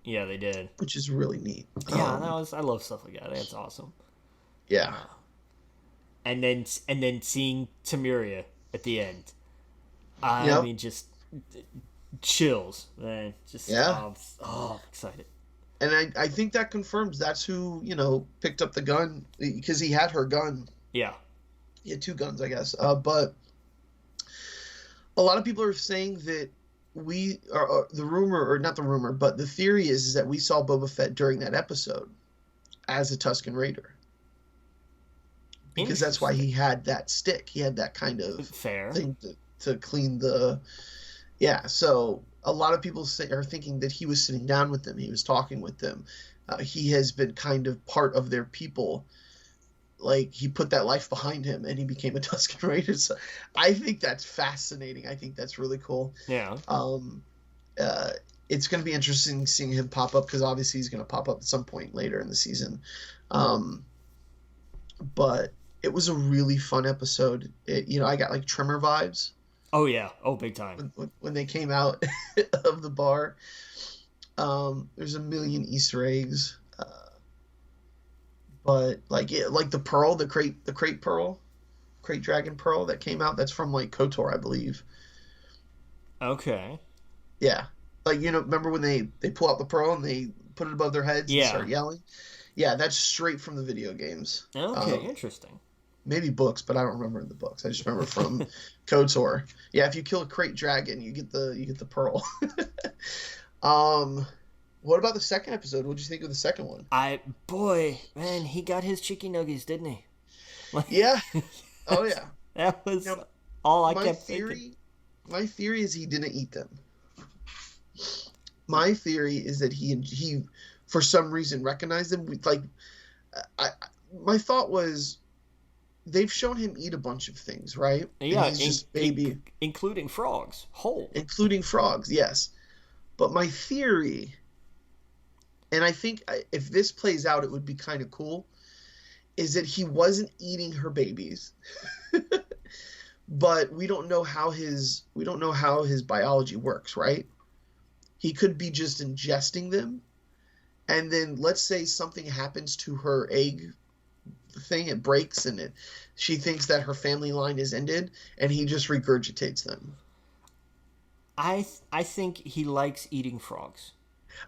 yeah, they did. Which is really neat. Yeah, I love stuff like that. That's awesome. Yeah. And then seeing Tamiria at the end. I Yep. mean, just chills, man. Just Yeah. I'm excited. And I think that confirms that's who, picked up the gun, because he had her gun. Yeah. He had two guns, I guess. But a lot of people are saying that we are the rumor, or not the rumor, but the theory is that we saw Boba Fett during that episode as a Tusken Raider, because that's why he had that stick. He had that kind of fair thing to clean the. Yeah, so a lot of people are thinking that he was sitting down with them. He was talking with them. He has been kind of part of their people. Like, he put that life behind him and he became a Tusken Raider. So I think that's fascinating. I think that's really cool. Yeah. It's going to be interesting seeing him pop up, because obviously he's going to pop up at some point later in the season. But it was a really fun episode. I got like Tremor vibes. Oh yeah. Oh, big time. When they came out of the bar. There's a million Easter eggs. But like the pearl, the crate pearl, Krayt Dragon pearl that came out, that's from like KOTOR, I believe. Okay. Yeah. Like, remember when they pull out the pearl and they put it above their heads and start yelling? Yeah, that's straight from the video games. Okay, interesting. Maybe books, but I don't remember in the books. I just remember from KOTOR. Yeah, if you kill a Krayt Dragon, you get the pearl. What about the second episode? What did you think of the second one? Man, he got his chicken nuggets, didn't he? Yeah. Oh yeah. That was all I kept thinking. My theory is he didn't eat them. My theory is that he for some reason recognized them. Like, my thought was, they've shown him eat a bunch of things, right? Yeah, and he's just baby, including frogs, whole. Including frogs, yes. But my theory, and I think if this plays out, it would be kind of cool, is that he wasn't eating her babies. But we don't know how his biology works, right? He could be just ingesting them, and then let's say something happens to her egg thing, it breaks, and she thinks that her family line is ended, and he just regurgitates them. I think he likes eating frogs.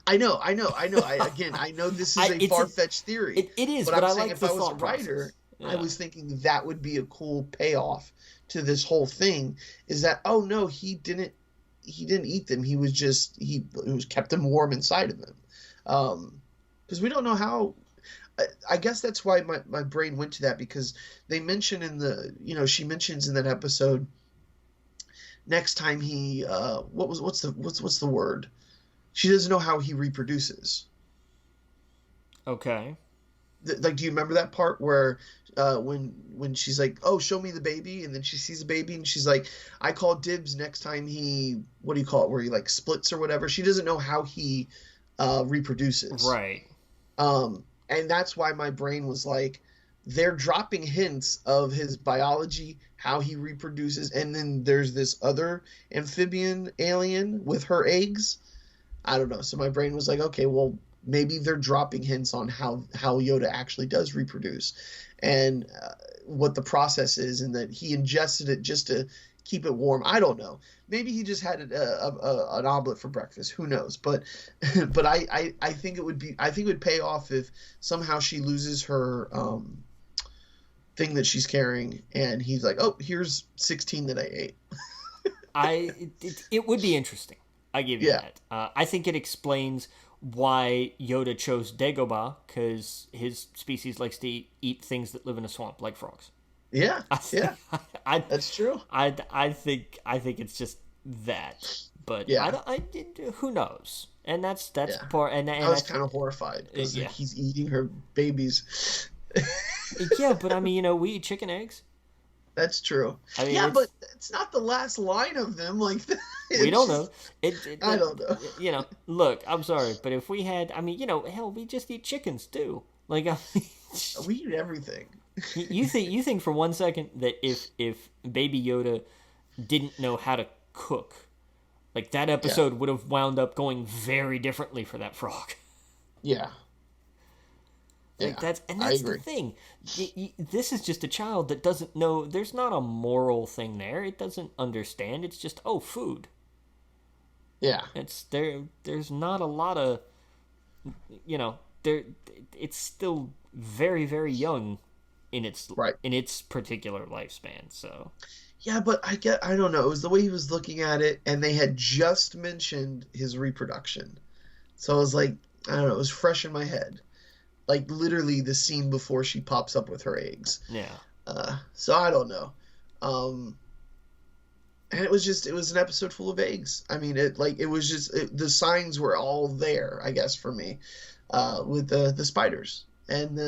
I know. I know this is a far-fetched theory. It is, but I'm saying like if the I was a thought writer, process. I was thinking that would be a cool payoff to this whole thing. Is that, oh no, he didn't eat them. He was just he kept them warm inside of him. Because we don't know how. I guess that's why my brain went to that, because they mention she mentions in that episode, next time he what's the word? She doesn't know how he reproduces. Okay. Like, do you remember that part where when she's like, "Oh, show me the baby," and then she sees the baby and she's like, "I call dibs next time he, what do you call it, where he like splits or whatever." She doesn't know how he reproduces. Right. And that's why my brain was like, they're dropping hints of his biology, how he reproduces, and then there's this other amphibian alien with her eggs. I don't know. So my brain was like, okay, well, maybe they're dropping hints on how Yoda actually does reproduce, and what the process is, and that he ingested it just to keep it warm. I don't know. Maybe he just had an omelet for breakfast. Who knows? But I think it would pay off if somehow she loses her thing that she's carrying, and he's like, "Oh, here's 16 that I ate." It would be interesting. I give you that. I think it explains why Yoda chose Dagobah, because his species likes to eat things that live in a swamp, like frogs. Yeah, that's true. I think it's just that, but who knows? And that's part. And I was kind of horrified because he's eating her babies. Yeah, but I mean, we eat chicken eggs. That's true. I mean, but it's not the last line of them. Like, we don't know. I don't know. Look, I'm sorry, but if we had, hell, we just eat chickens too. Like, we eat everything. You think for 1 second that if Baby Yoda didn't know how to cook, like that episode would have wound up going very differently for that frog. Yeah. Like that's the thing. This is just a child that doesn't know. There's not a moral thing there. It doesn't understand. It's just food. Yeah. It's there. There's not a lot of, there. It's still very, very young in its particular lifespan. So. Yeah, but I don't know. It was the way he was looking at it, and they had just mentioned his reproduction, so I was like, I don't know. It was fresh in my head. Like, literally the scene before she pops up with her eggs. Yeah. So I don't know. And it was an episode full of eggs. I mean, the signs were all there, I guess, for me, with the spiders. And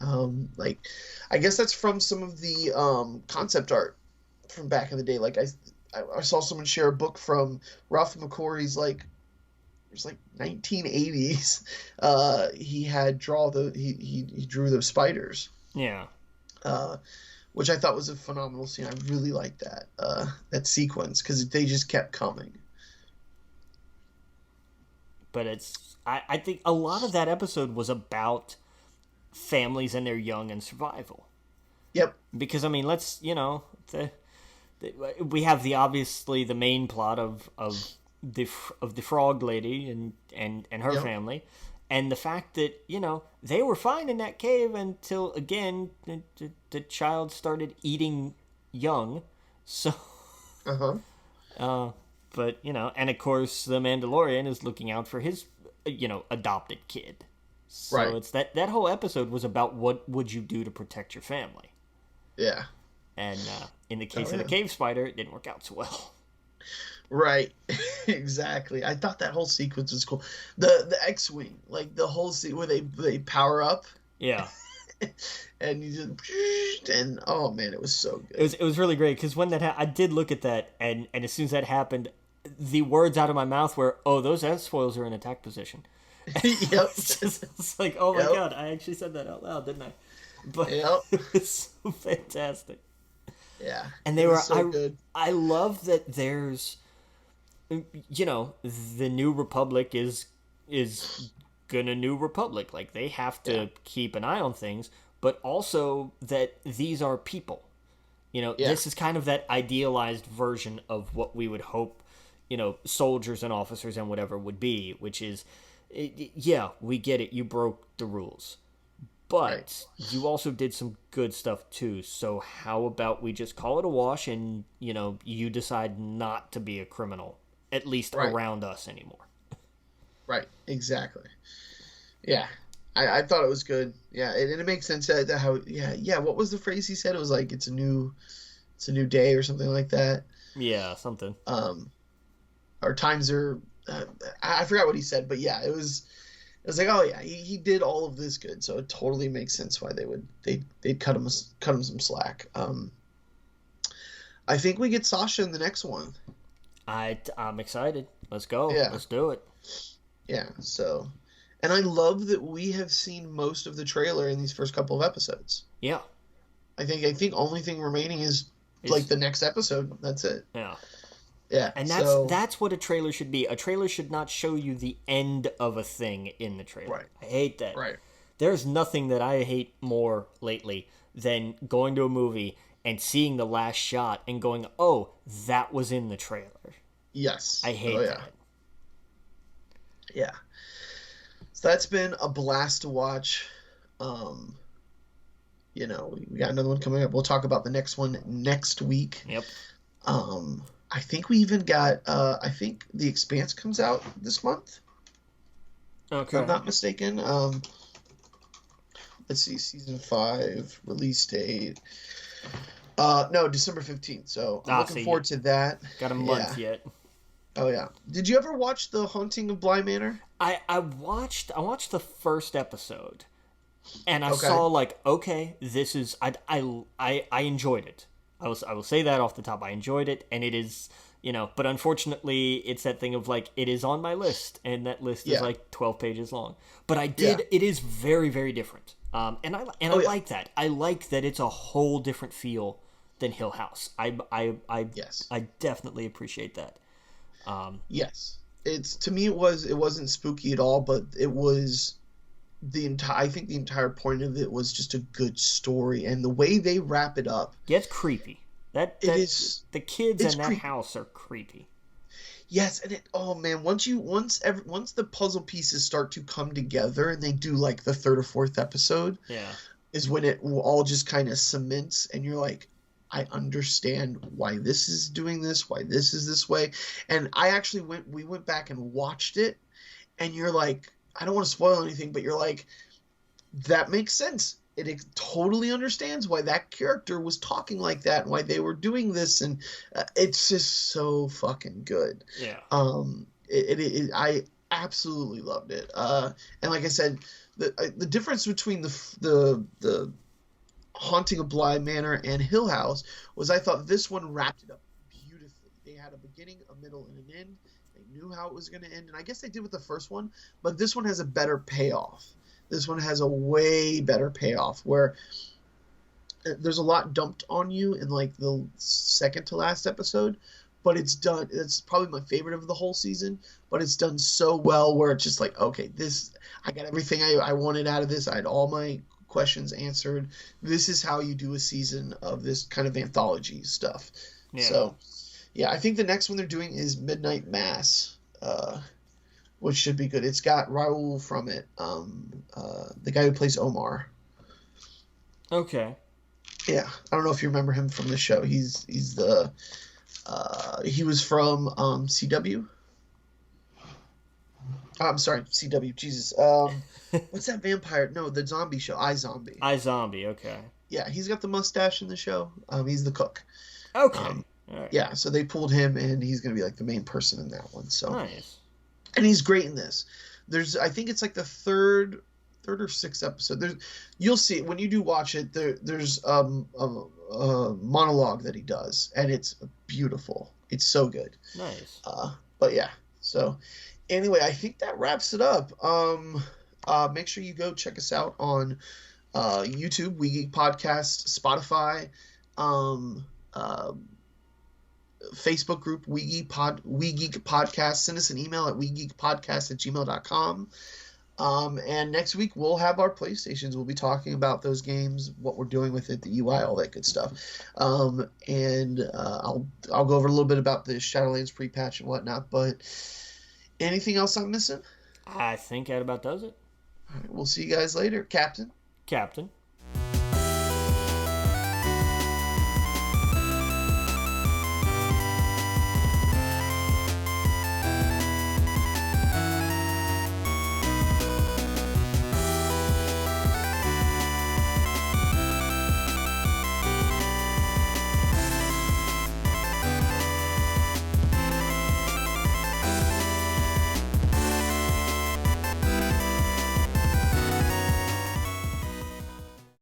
I guess that's from some of the concept art from back in the day. Like, I saw someone share a book from Ralph McQuarrie's, like, it was like 1980s. He drew those spiders. Yeah. Which I thought was a phenomenal scene. I really liked that sequence because they just kept coming. But I think a lot of that episode was about families and their young and survival. Yep. Because we have obviously the main plot of the frog lady and her family, and the fact that they were fine in that cave until again the child started eating young. So but and of course the Mandalorian is looking out for his adopted kid. So it's that whole episode was about what would you do to protect your family. Yeah. And in the case of the cave spider, it didn't work out so well. Right, exactly. I thought that whole sequence was cool. The X-wing, like the whole scene where they power up. Yeah. And you just oh man, it was so good. It was really great because when that I did look at that, and as soon as that happened, the words out of my mouth were, "Oh, those S-foils are in attack position." Yep. It's like, oh my god, I actually said that out loud, didn't I? But it's so fantastic. Yeah, and they were so good. I love that there's. The New Republic is gonna New Republic. Like, they have to keep an eye on things, but also that these are people. This is kind of that idealized version of what we would hope, soldiers and officers and whatever would be, which is, we get it, you broke the rules. But you also did some good stuff too, so how about we just call it a wash and, you decide not to be a criminal. At least around us anymore. Right, exactly. Yeah, I thought it was good. Yeah, and it makes sense that how. Yeah. What was the phrase he said? It was like it's a new day or something like that. Yeah, something. Our times are. I forgot what he said, but yeah, it was. was like, oh yeah, he did all of this good, so it totally makes sense why they'd cut him some slack. I think we get Sasha in the next one. I'm excited. Let's go. Yeah. Let's do it. Yeah. So, and I love that we have seen most of the trailer in these first couple of episodes. Yeah. I think only thing remaining is like the next episode. That's it. Yeah. Yeah. And that's what a trailer should be. A trailer should not show you the end of a thing in the trailer. Right. I hate that. Right. There's nothing that I hate more lately than going to a movie and seeing the last shot and going, "Oh, that was in the trailer." Yes. I hate that. Yeah. So that's been a blast to watch. We got another one coming up. We'll talk about the next one next week. Yep. I think we even got I think The Expanse comes out this month. Okay. If I'm not mistaken. Let's see, season 5 release date. No, December 15th. So I'm looking forward to that. Got a month yet. Oh yeah. Did you ever watch The Haunting of Bly Manor? I watched the first episode, and I saw like, okay, this is I enjoyed it. I will say that off the top. I enjoyed it, and it is, but unfortunately, it's that thing of like, it is on my list, and that list is like 12 pages long. But it is very, very different. And I like that. I like that it's a whole different feel than Hill House. I definitely appreciate that. Yes. To me it wasn't spooky at all, but it was I think the entire point of it was just a good story, and the way they wrap it up. Yeah, it's creepy. It is. The kids in that house are creepy. Yes, and once the puzzle pieces start to come together, and they do like the third or fourth episode, is when it all just kind of cements, and you're like, I understand why this is doing this, why this is this way. And we went back and watched it, and you're like, I don't want to spoil anything, but you're like, that makes sense. It totally understands why that character was talking like that and why they were doing this, and it's just so fucking good. Yeah. I absolutely loved it. And like I said, the difference between the Haunting of Bly Manor and Hill House was I thought this one wrapped it up beautifully. They had a beginning, a middle, and an end. They knew how it was going to end, and I guess they did with the first one, but this one has a better payoff. This one has a way better payoff where there's a lot dumped on you in like the second to last episode, but it's done. It's probably my favorite of the whole season, but it's done so well where it's just like, okay, I got everything I wanted out of this. I had all my questions answered. This is how you do a season of this kind of anthology stuff. Yeah. So, yeah, I think the next one they're doing is Midnight Mass, which should be good. It's got Raul from it, the guy who plays Omar. Okay. Yeah, I don't know if you remember him from the show. He was from CW. I'm sorry, CW. Jesus. What's that vampire? No, the zombie show. iZombie. iZombie. Okay. Yeah, he's got the mustache in the show. He's the cook. Okay. All right. Yeah, so they pulled him, and he's going to be like the main person in that one. So nice. And he's great in this. I think it's like the third or sixth episode. You'll see when you do watch it. There's a monologue that he does, and it's beautiful. It's so good. Nice. But yeah. So anyway, I think that wraps it up. Make sure you go check us out on YouTube, We Geek Podcast, Spotify, Facebook group We Geek Podcast. Send us an email at wegeekpodcast@gmail.com. And next week we'll have our PlayStations. We'll be talking about those games, what we're doing with it, the UI, all that good stuff. And I'll go over a little bit about the Shadowlands pre-patch and whatnot. But – anything else I'm missing? I think that about does it. All right, we'll see you guys later, Captain. All right. We'll see you guys later. Captain.